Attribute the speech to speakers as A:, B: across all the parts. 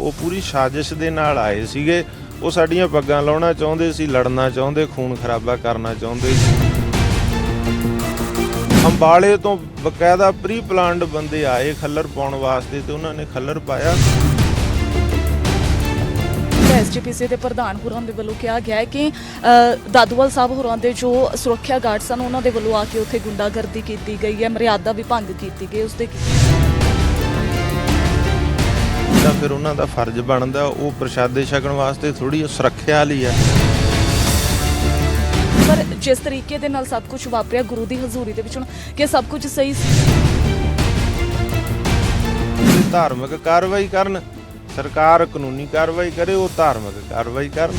A: ਉਹ ਪੂਰੀ ਸਾਜ਼ਿਸ਼ ਦੇ ਨਾਲ ਆਏ ਸੀਗੇ। ਉਹ ਸਾਡੀਆਂ ਪੱਗਾਂ ਲਾਉਣਾ ਚਾਹੁੰਦੇ ਸੀ, ਲੜਨਾ ਚਾਹੁੰਦੇ, ਖੂਨ ਖਰਾਬਾ ਕਰਨਾ ਚਾਹੁੰਦੇ ਸੀ। ਅੰਬਾਲੇ ਤੋਂ ਬਕਾਇਦਾ ਪ੍ਰੀ ਪਲਾਨਡ ਬੰਦੇ ਆਏ ਖੱਲਰ ਪਾਉਣ ਵਾਸਤੇ ਤੇ ਉਹਨਾਂ ਨੇ ਖੱਲਰ ਪਾਇਆ।
B: SGPC ਦੇ ਪ੍ਰਧਾਨ ਹੋਰਾਂ ਦੇ ਵੱਲੋਂ ਕਿਹਾ ਗਿਆ ਹੈ ਕਿ ਦਾਦੂਵਾਲ ਸਾਹਿਬ ਹੋਰਾਂ ਦੇ ਜੋ ਸੁਰੱਖਿਆ ਗਾਰਡ ਸਨ ਉਹਨਾਂ ਦੇ ਵੱਲੋਂ ਆ ਕੇ ਉੱਥੇ ਗੁੰਡਾਗਰਦੀ ਕੀਤੀ ਗਈ ਹੈ, ਮਰਿਆਦਾ ਵੀ ਭੰਗ ਕੀਤੀ ਗਈ। ਉਸਦੇ
A: ਤਾਂ ਫਿਰ ਉਹਨਾਂ ਦਾ ਫਰਜ਼ ਬਣਦਾ ਉਹ ਪ੍ਰਸ਼ਾਦੇ ਛਕਣ ਵਾਸਤੇ ਥੋੜੀ ਸੁਰੱਖਿਆ ਲਈ ਹੈ।
B: ਪਰ ਜਿਸ ਤਰੀਕੇ ਦੇ ਨਾਲ ਸਭ ਕੁਝ ਵਾਪਰਿਆ ਗੁਰੂ ਦੀ ਹਜ਼ੂਰੀ ਦੇ ਵਿੱਚ, ਹੁਣ ਕਿ ਸਭ ਕੁਝ ਸਹੀ ਸੀ।
A: ਧਾਰਮਿਕ ਕਾਰਵਾਈ ਕਰਨ, ਸਰਕਾਰ ਕਾਨੂੰਨੀ ਕਾਰਵਾਈ ਕਰੇ, ਉਹ ਧਾਰਮਿਕ ਕਾਰਵਾਈ ਕਰਨ।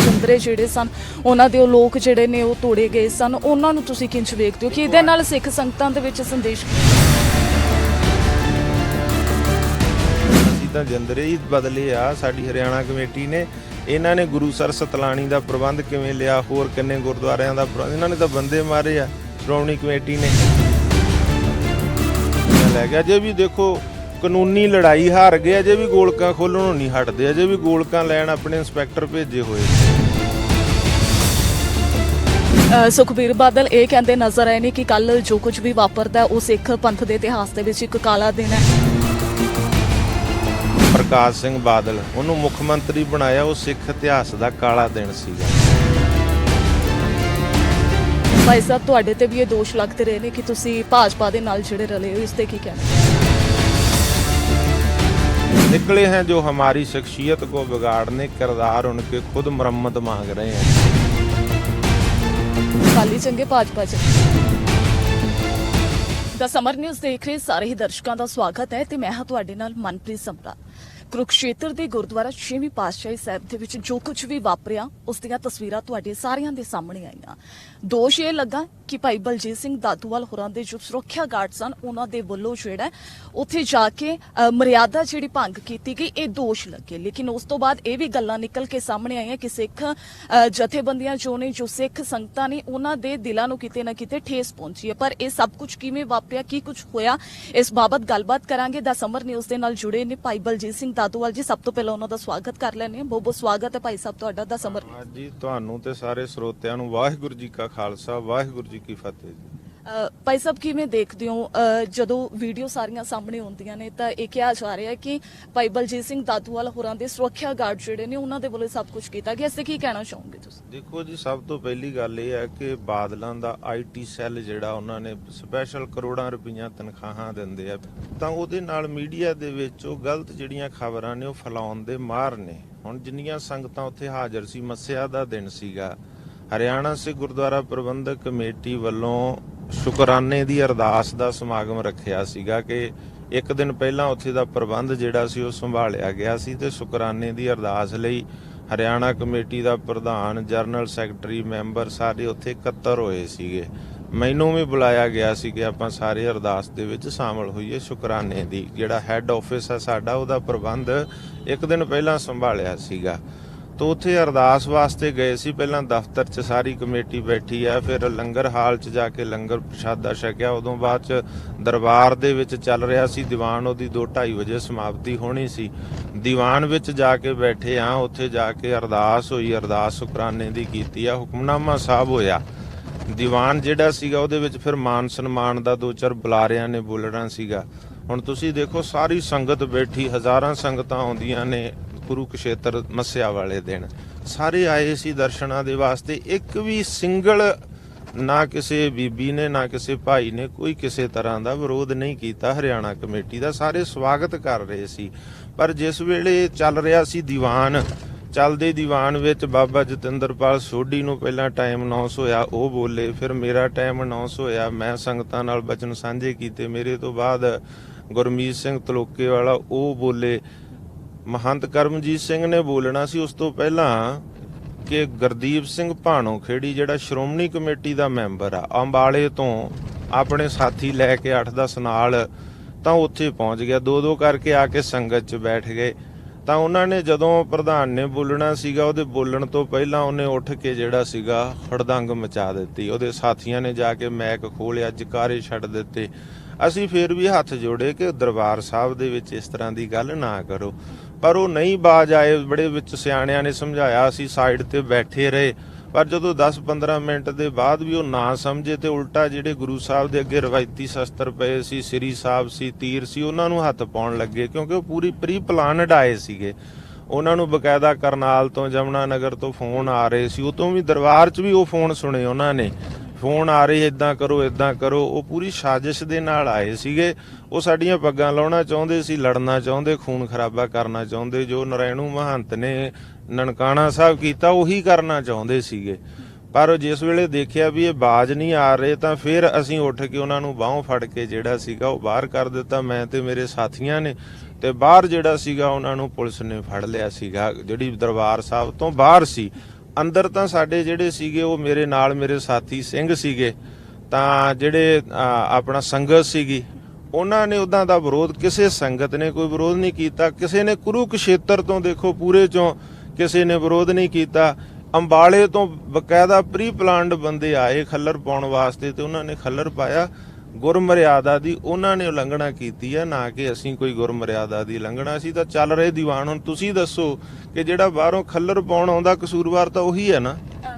B: ਜੰਦਰੇ ਜਿਹੜੇ ਸਨ ਉਹਨਾਂ ਦੇ ਉਹ ਲੋਕ ਜਿਹੜੇ ਨੇ ਉਹ ਤੋੜੇ ਗਏ ਸਨ, ਉਹਨਾਂ ਨੂੰ ਤੁਸੀਂ ਕਿੰਝ ਵੇਖਦੇ ਹੋ ਕਿ ਇਹਦੇ ਨਾਲ ਸਿੱਖ ਸੰਗਤਾਂ ਦੇ ਵਿੱਚ ਸੰਦੇਸ਼?
A: ਅਸੀਂ ਤਾਂ ਜੰਦਰੇ ਹੀ ਬਦਲੇ ਆ। ਸਾਡੀ ਹਰਿਆਣਾ ਕਮੇਟੀ ਨੇ, ਇਹਨਾਂ ਨੇ ਗੁਰੂਸਰ ਸਤਲਾਣੀ ਦਾ ਪ੍ਰਬੰਧ ਕਿਵੇਂ ਲਿਆ, ਹੋਰ ਕਿੰਨੇ ਗੁਰਦੁਆਰਿਆਂ ਦਾ ਪ੍ਰਬੰਧ, ਇਹਨਾਂ ਨੇ ਤਾਂ ਬੰਦੇ ਮਾਰੇ ਆ। ਸ਼੍ਰੋਮਣੀ ਕਮੇਟੀ ਨੇ ਲੈ ਗਿਆ। ਅਜੇ ਵੀ ਦੇਖੋ ਕਾਨੂੰਨੀ ਲੜਾਈ ਹਾਰ ਗਏ, ਅਜੇ ਵੀ ਗੋਲਕਾਂ ਖੋਲ੍ਹਣੋਂ ਨਹੀਂ ਹਟਦੇ, ਅਜੇ ਵੀ ਗੋਲਕਾਂ ਲੈਣ ਆਪਣੇ ਇੰਸਪੈਕਟਰ ਭੇਜੇ ਹੋਏ।
B: ਸੁਖਬੀਰ ਬਾਦਲ ਇਹ ਕਹਿੰਦੇ ਨਜ਼ਰ ਆਏ ਨੇ ਕਿ ਕੱਲ ਜੋ ਕੁਝ ਵੀ ਵਾਪਰਦਾ ਉਹ ਸਿੱਖ ਪੰਥ ਦੇ ਇਤਿਹਾਸ ਦੇ ਵਿੱਚ ਇੱਕ ਕਾਲਾ ਦਿਨ ਹੈ।
A: ਪ੍ਰਕਾਸ਼ ਸਿੰਘ ਬਾਦਲ ਉਹਨੂੰ ਮੁੱਖ ਮੰਤਰੀ ਬਣਾਇਆ, ਉਹ ਸਿੱਖ ਇਤਿਹਾਸ ਦਾ ਕਾਲਾ ਦਿਨ ਸੀਗਾ।
B: ਭਾਈ ਸਾਹਿਬ ਤੁਹਾਡੇ ਤੇ ਵੀ ਇਹ ਦੋਸ਼ ਲੱਗਦੇ ਰਹੇ ਨੇ ਕਿ ਤੁਸੀਂ ਭਾਜਪਾ ਦੇ ਨਾਲ ਜਿਹੜੇ ਰਲੇ ਹੋ, ਇਸ ਤੇ ਕੀ ਕਹਿਣਾ?
A: निकले हैं जो हमारी शख्सियत को बिगाड़ने, किरदार उनके खुद मरम्मत मांग रहे हैं।
B: ਕਾਲੀ ਚੰਗੇ ਭਾਜਪਾ ਚ ਦਾ ਸਮਰ ਨਿਊਜ਼ ਦੇਖ ਰਹੇ ਸਾਰੇ ਹੀ ਦਰਸ਼ਕਾਂ ਦਾ ਸਵਾਗਤ ਹੈ ਤੇ ਮੈਂ ਹਾਂ ਤੁਹਾਡੇ ਨਾਲ ਮਨਪ੍ਰੀਤ ਸਮਰਾ। ਕੁਰੂਕਸ਼ੇਤਰ ਦੇ ਗੁਰਦੁਆਰਾ 6ਵੀਂ ਪਾਤਸ਼ਾਹੀ ਸਾਹਿਬ ਦੇ ਵਿੱਚ ਜੋ ਕੁਝ ਵੀ ਵਾਪਰਿਆ ਉਸ ਦੀਆਂ ਤਸਵੀਰਾਂ ਤੁਹਾਡੇ ਸਾਰਿਆਂ ਦੇ ਸਾਹਮਣੇ ਆਈਆਂ। ਦੋਸ਼ ਇਹ ਲੱਗਾ ਕਿ ਭਾਈ ਬਲਜੀਤ ਸਿੰਘ ਦਾਦੂਵਾਲ ਹੋਰਾਂ ਦੇ ਜੋ ਸੁਰੱਖਿਆ ਗਾਰਡ ਸਨ ਉਹਨਾਂ ਦੇ ਵੱਲੋਂ ਜਿਹੜਾ ਉੱਥੇ ਜਾ ਕੇ ਮਰਿਆਦਾ ਜਿਹੜੀ ਭੰਗ ਕੀਤੀ ਗਈ, ਇਹ ਦੋਸ਼ ਲੱਗੇ। ਲੇਕਿਨ ਉਸ ਤੋਂ ਬਾਅਦ ਇਹ ਵੀ ਗੱਲਾਂ ਨਿਕਲ ਕੇ ਸਾਹਮਣੇ ਆਈਆਂ ਕਿ ਸਿੱਖ ਜਥੇਬੰਦੀਆਂ ਜੋ ਨੇ, ਜੋ ਸਿੱਖ ਸੰਗਤਾਂ ਨੇ, ਉਹਨਾਂ ਦੇ ਦਿਲਾਂ ਨੂੰ ਕਿਤੇ ਨਾ ਕਿਤੇ ਠੇਸ ਪਹੁੰਚੀ ਹੈ। ਪਰ ਇਹ ਸਭ ਕੁਝ ਕਿਵੇਂ ਵਾਪਰਿਆ, ਕੀ ਕੁਝ ਹੋਇਆ, ਇਸ ਬਾਬਤ ਗੱਲਬਾਤ ਕਰਾਂਗੇ। ਦਾ ਸਮਰ ਨਿਊਜ਼ ਦੇ ਨਾਲ ਜੁੜੇ ਨੇ ਭਾਈ ਬਲਜੀਤ ਸਿੰਘ ਦਾਦੂਵਾਲ ਜੀ। ਸਭ ਤੋਂ ਪਹਿਲਾਂ ਉਹਨਾਂ ਦਾ ਸਵਾਗਤ ਕਰ ਲੈਂਦੇ ਹਾਂ। ਬਹੁਤ ਬਹੁਤ ਸਵਾਗਤ ਹੈ ਭਾਈ ਸਾਹਿਬ ਤੁਹਾਡਾ ਦਾ ਸਮਰ
A: ਜੀ। ਤੁਹਾਨੂੰ ਤੇ ਸਾਰੇ ਸਰੋਤਿਆਂ ਨੂੰ ਵਾਹਿਗੁਰੂ ਜੀ ਕਾ ਖਾਲਸਾ, ਵਾਹਿਗੁਰੂ ਜੀ ਕੀ ਫਤਿਹ ਜੀ।
B: ਭਾਈ ਸਾਹਿਬ ਕਿਵੇਂ ਦੇਖਦੇ ਹੋ ਜਦੋਂ ਵੀਡੀਓ ਸਾਰੀਆਂ ਸਾਹਮਣੇ ਆਉਂਦੀਆਂ ਨੇ ਤਾਂ ਇਹ ਕਿਹਾ ਜਾ ਰਿਹਾ ਹੈ ਕਿ ਭਾਈ ਬਲਜੀਤ ਸਿੰਘ ਦਾਦੂਵਾਲ ਹੋਰਾਂ ਦੇ ਸੁਰੱਖਿਆ ਗਾਰਡ ਜਿਹੜੇ ਨੇ ਉਹਨਾਂ ਦੇ ਵੱਲੋਂ ਸਭ ਕੁਝ ਕੀਤਾ ਗਿਆ, ਇਸ ਤੇ ਕੀ ਕਹਿਣਾ ਚਾਹੋਗੇ ਤੁਸੀਂ?
A: ਦੇਖੋ ਜੀ, ਸਭ ਤੋਂ ਪਹਿਲੀ ਗੱਲ ਇਹ ਹੈ ਕਿ ਬਾਦਲਾਂ ਦਾ IT ਸੈੱਲ ਜਿਹੜਾ ਉਹਨਾਂ ਨੇ ਸਪੈਸ਼ਲ ਕਰੋੜਾਂ ਰੁਪਈਆ ਤਨਖਾਹਾਂ ਦਿੰਦੇ ਆ, ਤਾਂ ਉਹਦੇ ਨਾਲ ਮੀਡੀਆ ਦੇ ਵਿੱਚ ਉਹ ਗਲਤ ਜਿਹੜੀਆਂ ਖਬਰਾਂ ਨੇ ਉਹ ਫੈਲਾਉਣ ਦੇ ਮਾਹਰ ਨੇ। ਹੁਣ ਜਿੰਨੀਆਂ ਸੰਗਤਾਂ ਉੱਥੇ ਹਾਜ਼ਰ ਸੀ, ਮੱਸਿਆ ਦਾ ਦਿਨ ਸੀਗਾ, ਹਰਿਆਣਾ ਸਿੱਖ ਗੁਰਦੁਆਰਾ ਪ੍ਰਬੰਧਕ ਕਮੇਟੀ ਵੱਲੋਂ ਸ਼ੁਕਰਾਨੇ ਦੀ ਅਰਦਾਸ ਦਾ ਸਮਾਗਮ ਰੱਖਿਆ ਸੀਗਾ ਕਿ ਇੱਕ ਦਿਨ ਪਹਿਲਾਂ ਉੱਥੇ ਦਾ ਪ੍ਰਬੰਧ ਜਿਹੜਾ ਸੀ ਉਹ ਸੰਭਾਲਿਆ ਗਿਆ ਸੀ ਤੇ ਸ਼ੁਕਰਾਨੇ ਦੀ ਅਰਦਾਸ ਲਈ ਹਰਿਆਣਾ ਕਮੇਟੀ ਦਾ ਪ੍ਰਧਾਨ, ਜਨਰਲ ਸੈਕਟਰੀ, ਮੈਂਬਰ ਸਾਰੇ ਉੱਥੇ ਇਕੱਤਰ ਹੋਏ ਸੀਗੇ। ਮੈਨੂੰ ਵੀ ਬੁਲਾਇਆ ਗਿਆ ਸੀ ਕਿ ਆਪਾਂ ਸਾਰੇ ਅਰਦਾਸ ਦੇ ਵਿੱਚ ਸ਼ਾਮਲ ਹੋਈਏ। ਸ਼ੁਕਰਾਨੇ ਦੀ ਜਿਹੜਾ ਹੈੱਡ ਆਫਿਸ ਹੈ ਸਾਡਾ, ਉਹਦਾ ਪ੍ਰਬੰਧ ਇੱਕ ਦਿਨ ਪਹਿਲਾਂ ਸੰਭਾਲਿਆ ਸੀਗਾ। ਤਾਂ ਉੱਥੇ ਅਰਦਾਸ ਵਾਸਤੇ ਗਏ ਸੀ। ਪਹਿਲਾਂ ਦਫ਼ਤਰ 'ਚ ਸਾਰੀ ਕਮੇਟੀ ਬੈਠੀ ਆ, ਫਿਰ ਲੰਗਰ ਹਾਲ 'ਚ ਜਾ ਕੇ ਲੰਗਰ ਪ੍ਰਸ਼ਾਦਾ ਛਕਿਆ। ਉਦੋਂ ਬਾਅਦ 'ਚ ਦਰਬਾਰ ਦੇ ਵਿੱਚ ਚੱਲ ਰਿਹਾ ਸੀ ਦੀਵਾਨ, ਉਹਦੀ 2-2:30 ਵਜੇ ਸਮਾਪਤੀ ਹੋਣੀ ਸੀ। ਦੀਵਾਨ ਵਿੱਚ ਜਾ ਕੇ ਬੈਠੇ ਆ, ਉੱਥੇ ਜਾ ਕੇ ਅਰਦਾਸ ਹੋਈ, ਅਰਦਾਸ ਸ਼ੁਕਰਾਨੇ ਦੀ ਕੀਤੀ ਆ, ਹੁਕਮਨਾਮਾ ਸਾਹਿਬ ਹੋਇਆ। ਦੀਵਾਨ ਜਿਹੜਾ ਸੀਗਾ ਉਹਦੇ ਵਿੱਚ ਫਿਰ ਮਾਨ ਸਨਮਾਨ ਦਾ 2-4 ਬੁਲਾਰਿਆਂ ਨੇ ਬੋਲਣਾ ਸੀਗਾ। ਹੁਣ ਤੁਸੀਂ ਦੇਖੋ ਸਾਰੀ ਸੰਗਤ ਬੈਠੀ, ਹਜ਼ਾਰਾਂ ਸੰਗਤਾਂ ਆਉਂਦੀਆਂ ਨੇ ਕੁਰੂਕਸ਼ੇਤਰ ਮੱਸਿਆ ਵਾਲੇ ਦਿਨ, ਸਾਰੇ ਆਏ ਸੀ ਦਰਸ਼ਨਾਂ ਦੇ ਵਾਸਤੇ। ਇੱਕ ਵੀ ਸਿੰਗਲ ਨਾ ਕਿਸੇ ਬੀਬੀ ਨੇ, ਨਾ ਕਿਸੇ ਭਾਈ ਨੇ ਕੋਈ ਕਿਸੇ ਤਰ੍ਹਾਂ ਦਾ ਵਿਰੋਧ ਨਹੀਂ ਕੀਤਾ ਹਰਿਆਣਾ ਕਮੇਟੀ ਦਾ, ਸਾਰੇ ਸਵਾਗਤ ਕਰ ਰਹੇ ਸੀ। ਪਰ ਜਿਸ ਵੇਲੇ ਚੱਲ ਰਿਹਾ ਸੀ ਦੀਵਾਨ, ਚੱਲਦੇ ਦੀਵਾਨ ਵਿੱਚ ਬਾਬਾ ਜਤਿੰਦਰਪਾਲ ਸੋਢੀ ਨੂੰ ਪਹਿਲਾਂ ਟਾਈਮ ਅਨਾਉਂਸ ਹੋਇਆ, ਉਹ ਬੋਲੇ, ਫਿਰ ਮੇਰਾ ਟਾਈਮ ਅਨਾਉਂਸ ਹੋਇਆ, ਮੈਂ ਸੰਗਤਾਂ ਨਾਲ ਬਚਨ ਸਾਂਝੇ ਕੀਤੇ। ਮੇਰੇ ਤੋਂ ਬਾਅਦ ਗੁਰਮੀਤ ਸਿੰਘ ਤਲੋਕੇ ਵਾਲਾ ਉਹ ਬੋਲੇ, ਮਹੰਤ ਕਰਮਜੀਤ ਸਿੰਘ ਨੇ ਬੋਲਣਾ ਸੀ। ਉਸ ਤੋਂ ਪਹਿਲਾਂ ਕਿ ਗੁਰਦੀਪ ਸਿੰਘ ਭਾਣੋ ਖੇੜੀ ਜਿਹੜਾ ਸ਼੍ਰੋਮਣੀ ਕਮੇਟੀ ਦਾ ਮੈਂਬਰ ਆ, ਅੰਬਾਲੇ ਤੋਂ ਆਪਣੇ ਸਾਥੀ ਲੈ ਕੇ 8-10 ਨਾਲ ਤਾਂ ਉੱਥੇ ਪਹੁੰਚ ਗਿਆ। 2-2 ਕਰਕੇ ਆ ਕੇ ਸੰਗਤ 'ਚ ਬੈਠ ਗਏ। ਤਾਂ ਉਹਨਾਂ ਨੇ ਜਦੋਂ ਪ੍ਰਧਾਨ ਨੇ ਬੋਲਣਾ ਸੀਗਾ, ਉਹਦੇ ਬੋਲਣ ਤੋਂ ਪਹਿਲਾਂ ਉਹਨੇ ਉੱਠ ਕੇ ਜਿਹੜਾ ਸੀਗਾ ਹੜਦੰਗ ਮਚਾ ਦਿੱਤੀ। ਉਹਦੇ ਸਾਥੀਆਂ ਨੇ ਜਾ ਕੇ ਮੈਕ ਖੋਲਿਆ, ਜਕਾਰੇ ਛੱਡ ਦਿੱਤੇ। ਅਸੀਂ ਫੇਰ ਵੀ ਹੱਥ ਜੋੜੇ ਕਿ ਦਰਬਾਰ ਸਾਹਿਬ ਦੇ ਵਿੱਚ ਇਸ ਤਰ੍ਹਾਂ ਦੀ ਗੱਲ ਨਾ ਕਰੋ, ਪਰ ਉਹ ਨਹੀਂ ਬਾਜ ਆਏ। ਬੜੇ ਵਿੱਚ ਸਿਆਣਿਆਂ ਨੇ ਸਮਝਾਇਆ, ਅਸੀਂ ਸਾਈਡ ਤੇ ਬੈਠੇ ਰਹੇ, ਪਰ ਜਦੋਂ 10-15 ਮਿੰਟ ਦੇ ਬਾਅਦ ਵੀ ਉਹ ਨਾ ਸਮਝੇ ਤੇ ਉਲਟਾ ਜਿਹੜੇ ਗੁਰੂ ਸਾਹਿਬ ਦੇ ਅੱਗੇ ਰਵਾਇਤੀ ਸ਼ਸਤਰ ਪਏ ਸੀ, ਸ੍ਰੀ ਸਾਹਿਬ ਸੀ, ਤੀਰ ਸੀ, ਉਹਨਾਂ ਨੂੰ ਹੱਥ ਪਾਉਣ ਲੱਗੇ, ਕਿਉਂਕਿ ਉਹ ਪੂਰੀ ਪ੍ਰੀ ਪਲਾਨਡ ਆਏ ਸੀਗੇ। ਉਹਨਾਂ ਨੂੰ ਬਕਾਇਦਾ ਕਰਨਾਲ ਤੋਂ, ਜਮਨਾ ਨਗਰ ਤੋਂ ਫੋਨ ਆ ਰਹੇ ਸੀ, ਉਹ ਤੋਂ ਵੀ ਦਰਬਾਰ 'ਚ ਵੀ ਉਹ ਫੋਨ ਸੁਣੇ ਉਹਨਾਂ ਨੇ, ਫੋਨ ਆ ਰਹੇ ਇੱਦਾਂ ਕਰੋ ਇੱਦਾਂ ਕਰੋ। ਉਹ ਪੂਰੀ ਸਾਜ਼ਿਸ਼ ਦੇ ਨਾਲ ਆਏ ਸੀਗੇ। ਉਹ ਸਾਡੀਆਂ ਪੱਗਾਂ ਲਾਉਣਾ ਚਾਹੁੰਦੇ ਸੀ, ਲੜਨਾ ਚਾਹੁੰਦੇ, ਖੂਨ ਖਰਾਬਾ ਕਰਨਾ ਚਾਹੁੰਦੇ। ਜੋ ਨਰੈਣੂ ਮਹੰਤ ਨੇ ਨਨਕਾਣਾ ਸਾਹਿਬ ਕੀਤਾ ਉਹੀ ਕਰਨਾ ਚਾਹੁੰਦੇ ਸੀਗੇ। ਪਰ ਜਿਸ ਵੇਲੇ ਦੇਖਿਆ ਵੀ ਇਹ ਬਾਜ਼ ਨਹੀਂ ਆ ਰਹੇ ਤਾਂ ਫਿਰ ਅਸੀਂ ਉੱਠ ਕੇ ਉਹਨਾਂ ਨੂੰ ਬਾਹੋਂ ਫੜ ਕੇ ਜਿਹੜਾ ਸੀਗਾ ਉਹ ਬਾਹਰ ਕਰ ਦਿੱਤਾ, ਮੈਂ ਤੇ ਮੇਰੇ ਸਾਥੀਆਂ ਨੇ। ਤੇ ਬਾਹਰ ਜਿਹੜਾ ਸੀਗਾ ਉਹਨਾਂ ਨੂੰ ਪੁਲਿਸ ਨੇ ਫੜ ਲਿਆ ਸੀਗਾ, ਜਿਹੜੀ ਦਰਬਾਰ ਸਾਹਿਬ ਤੋਂ ਬਾਹਰ ਸੀ। ਅੰਦਰ ਤਾਂ ਸਾਡੇ ਜਿਹੜੇ ਸੀਗੇ ਉਹ ਮੇਰੇ ਨਾਲ ਮੇਰੇ ਸਾਥੀ ਸਿੰਘ ਸੀਗੇ, ਤਾਂ ਜਿਹੜੇ ਆਪਣਾ ਸੰਗਤ ਸੀਗੀ ਉਹਨਾਂ ਨੇ ਉਦਾਂ ਦਾ ਵਿਰੋਧ, ਕਿਸੇ ਸੰਗਤ ਨੇ ਕੋਈ ਵਿਰੋਧ ਨਹੀਂ ਕੀਤਾ। ਕਿਸੇ ਨੇ ਕੁਰੂਕਸ਼ੇਤਰ ਤੋਂ ਦੇਖੋ ਪੂਰੇ ਚੋਂ ਕਿਸੇ ਨੇ ਵਿਰੋਧ ਨਹੀਂ ਕੀਤਾ। ਅੰਬਾਲੇ ਤੋਂ ਬਕਾਇਦਾ ਪ੍ਰੀ ਪਲਾਨਡ ਬੰਦੇ ਆਏ ਖੱਲਰ ਪਾਉਣ ਵਾਸਤੇ ਤੇ ਉਹਨਾਂ ਨੇ ਖੱਲਰ ਪਾਇਆ। ਗੁਰਮਰਿਆਦਾ ਦੀ ਉਹਨਾਂ ਨੇ ਉਲੰਘਣਾ ਕੀਤੀ ਹੈ, ਨਾ ਕਿ ਅਸੀਂ ਕੋਈ ਗੁਰਮਰਿਆਦਾ ਦੀ ਉਲੰਘਣਾ। ਅਸੀਂ ਤਾਂ ਚੱਲ ਰਹੇ ਦੀਵਾਨ। ਹੁਣ ਤੁਸੀਂ ਦੱਸੋ ਕਿ ਜਿਹੜਾ ਬਾਹਰੋਂ ਖੱਲਰ ਪਾਉਣ ਆਉਂਦਾ ਕਸੂਰਵਾਰ ਤਾਂ ਉਹੀ ਹੈ ਨਾ।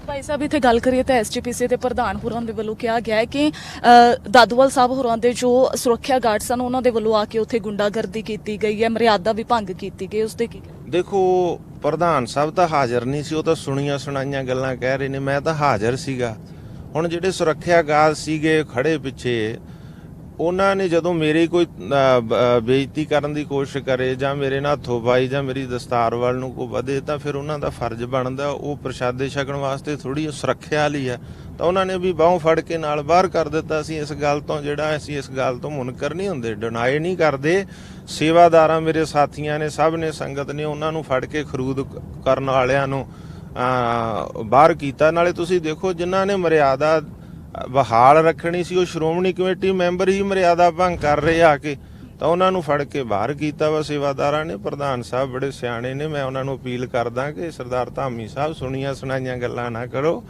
B: ਭਾਈ ਸਾਹਿਬ ਇੱਥੇ ਗੱਲ ਕਰੀਏ ਤਾਂ ਐਸਜੀਪੀਸੀ ਦੇ ਪ੍ਰਧਾਨ ਹੋਰਾਂ ਦੇ ਵੱਲੋਂ ਕਿਹਾ ਗਿਆ ਹੈ ਕਿ ਦਾਦੂਵਾਲ ਸਾਹਿਬ ਹੋਰਾਂ ਦੇ ਜੋ ਸੁਰੱਖਿਆ ਗਾਰਡ ਸਨ ਉਹਨਾਂ ਦੇ ਵੱਲੋਂ ਆ ਕੇ ਉੱਥੇ ਗੁੰਡਾਗਰਦੀ ਕੀਤੀ ਗਈ ਹੈ, ਮਰਿਆਦਾ ਵੀ ਭੰਗ ਕੀਤੀ ਗਈ। ਉਸ ਦੇ ਕੀ
A: ਦੇਖੋ, ਪ੍ਰਧਾਨ ਸਾਹਿਬ ਤਾਂ ਹਾਜ਼ਰ ਨਹੀਂ ਸੀ, ਉਹ ਤਾਂ ਸੁਣੀਆਂ ਸੁਣਾਈਆਂ ਗੱਲਾਂ ਕਹਿ ਰਹੇ ਨੇ, ਮੈਂ ਤਾਂ ਹਾਜ਼ਰ ਸੀਗਾ। ਹੁਣ ਜਿਹੜੇ ਸੁਰੱਖਿਆ ਗਾਰਡ ਸੀਗੇ ਖੜੇ ਪਿੱਛੇ, ਉਹਨਾਂ ਨੇ ਜਦੋਂ ਮੇਰੀ ਕੋਈ ਬੇਇੱਜ਼ਤੀ ਕਰਨ ਦੀ ਕੋਸ਼ਿਸ਼ ਕਰੇ ਜਾਂ ਮੇਰੇ ਨਾਲ ਹੱਥੋਂ ਪਾਈ ਜਾਂ ਮੇਰੀ ਦਸਤਾਰ ਵੱਲ ਨੂੰ ਕੋਈ ਵਧੇ ਤਾਂ ਫਿਰ ਉਹਨਾਂ ਦਾ ਫਰਜ਼ ਬਣਦਾ ਉਹ ਪ੍ਰਸ਼ਾਦੇ ਛਕਣ ਵਾਸਤੇ ਥੋੜੀ ਸੁਰੱਖਿਆ ਲਈ ਹੈ। ਤਾਂ ਉਹਨਾਂ ਨੇ ਵੀ ਬਾਹੋਂ ਫੜ ਕੇ ਨਾਲ ਬਾਹਰ ਕਰ ਦਿੱਤਾ। ਅਸੀਂ ਇਸ ਗੱਲ ਤੋਂ ਅਸੀਂ ਇਸ ਗੱਲ ਤੋਂ ਮੁਨਕਰ ਨਹੀਂ ਹੁੰਦੇ, ਡਿਨਾਈ ਨਹੀਂ ਕਰਦੇ। ਸੇਵਾਦਾਰਾਂ ਮੇਰੇ ਸਾਥੀਆਂ ਨੇ, ਸਭ ਨੇ, ਸੰਗਤ ਨੇ ਉਹਨਾਂ ਨੂੰ ਫੜ ਕੇ ਖਰੂਦ ਕਰਨ ਵਾਲਿਆਂ ਨੂੰ ਬਾਹਰ ਕੀਤਾ। ਨਾਲੇ ਤੁਸੀਂ ਦੇਖੋ ਜਿਨ੍ਹਾਂ ਨੇ ਮਰਿਆਦਾ ਬਹਾਲ ਰੱਖਣੀ ਸੀ ਉਹ ਸ਼੍ਰੋਮਣੀ ਕਮੇਟੀ ਮੈਂਬਰ ਹੀ ਮਰਿਆਦਾ ਭੰਗ ਕਰ ਰਹੇ ਆ ਕੇ, ਤਾਂ ਉਹਨਾਂ ਨੂੰ ਫੜ ਕੇ ਬਾਹਰ ਕੀਤਾ ਵਾ ਸੇਵਾਦਾਰਾਂ ਨੇ। ਪ੍ਰਧਾਨ ਸਾਹਿਬ ਬੜੇ ਸਿਆਣੇ ਨੇ, ਮੈਂ ਉਹਨਾਂ ਨੂੰ ਅਪੀਲ ਕਰਦਾ ਕਿ ਸਰਦਾਰ ਧਾਮੀ ਸਾਹਿਬ ਸੁਣੀਆਂ ਸੁਣਾਈਆਂ ਗੱਲਾਂ ਨਾ ਕਰੋ।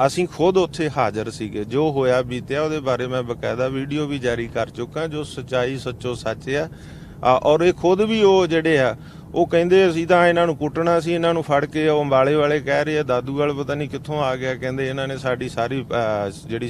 A: ਅਸੀਂ ਖੁਦ ਉੱਥੇ ਹਾਜ਼ਰ ਸੀਗੇ, ਜੋ ਹੋਇਆ ਬੀਤਿਆ ਉਹਦੇ ਬਾਰੇ ਮੈਂ ਬਕਾਇਦਾ ਵੀਡੀਓ ਵੀ ਜਾਰੀ ਕਰ ਚੁੱਕਾ, ਜੋ ਸੱਚਾਈ ਸੱਚੋ ਸੱਚ ਆ। ਔਰ ਇਹ ਖੁਦ ਵੀ ਉਹ ਜਿਹੜੇ ਆ ਉਹ ਕਹਿੰਦੇ ਅਸੀਂ ਤਾਂ ਇਹਨਾਂ ਨੂੰ ਕੁੱਟਣਾ ਸੀ, ਇਹਨਾਂ ਨੂੰ ਫੜ ਕੇ। ਉਹ ਅੰਬਾਲੇ ਵਾਲੇ ਕਹਿ ਰਹੇ ਆ ਦਾਦੂਵਾਲ ਪਤਾ ਨਹੀਂ ਕਿੱਥੋਂ ਆ ਗਿਆ, ਕਹਿੰਦੇ ਇਹਨਾਂ ਨੇ ਸਾਡੀ ਸਾਰੀ ਜਿਹੜੀ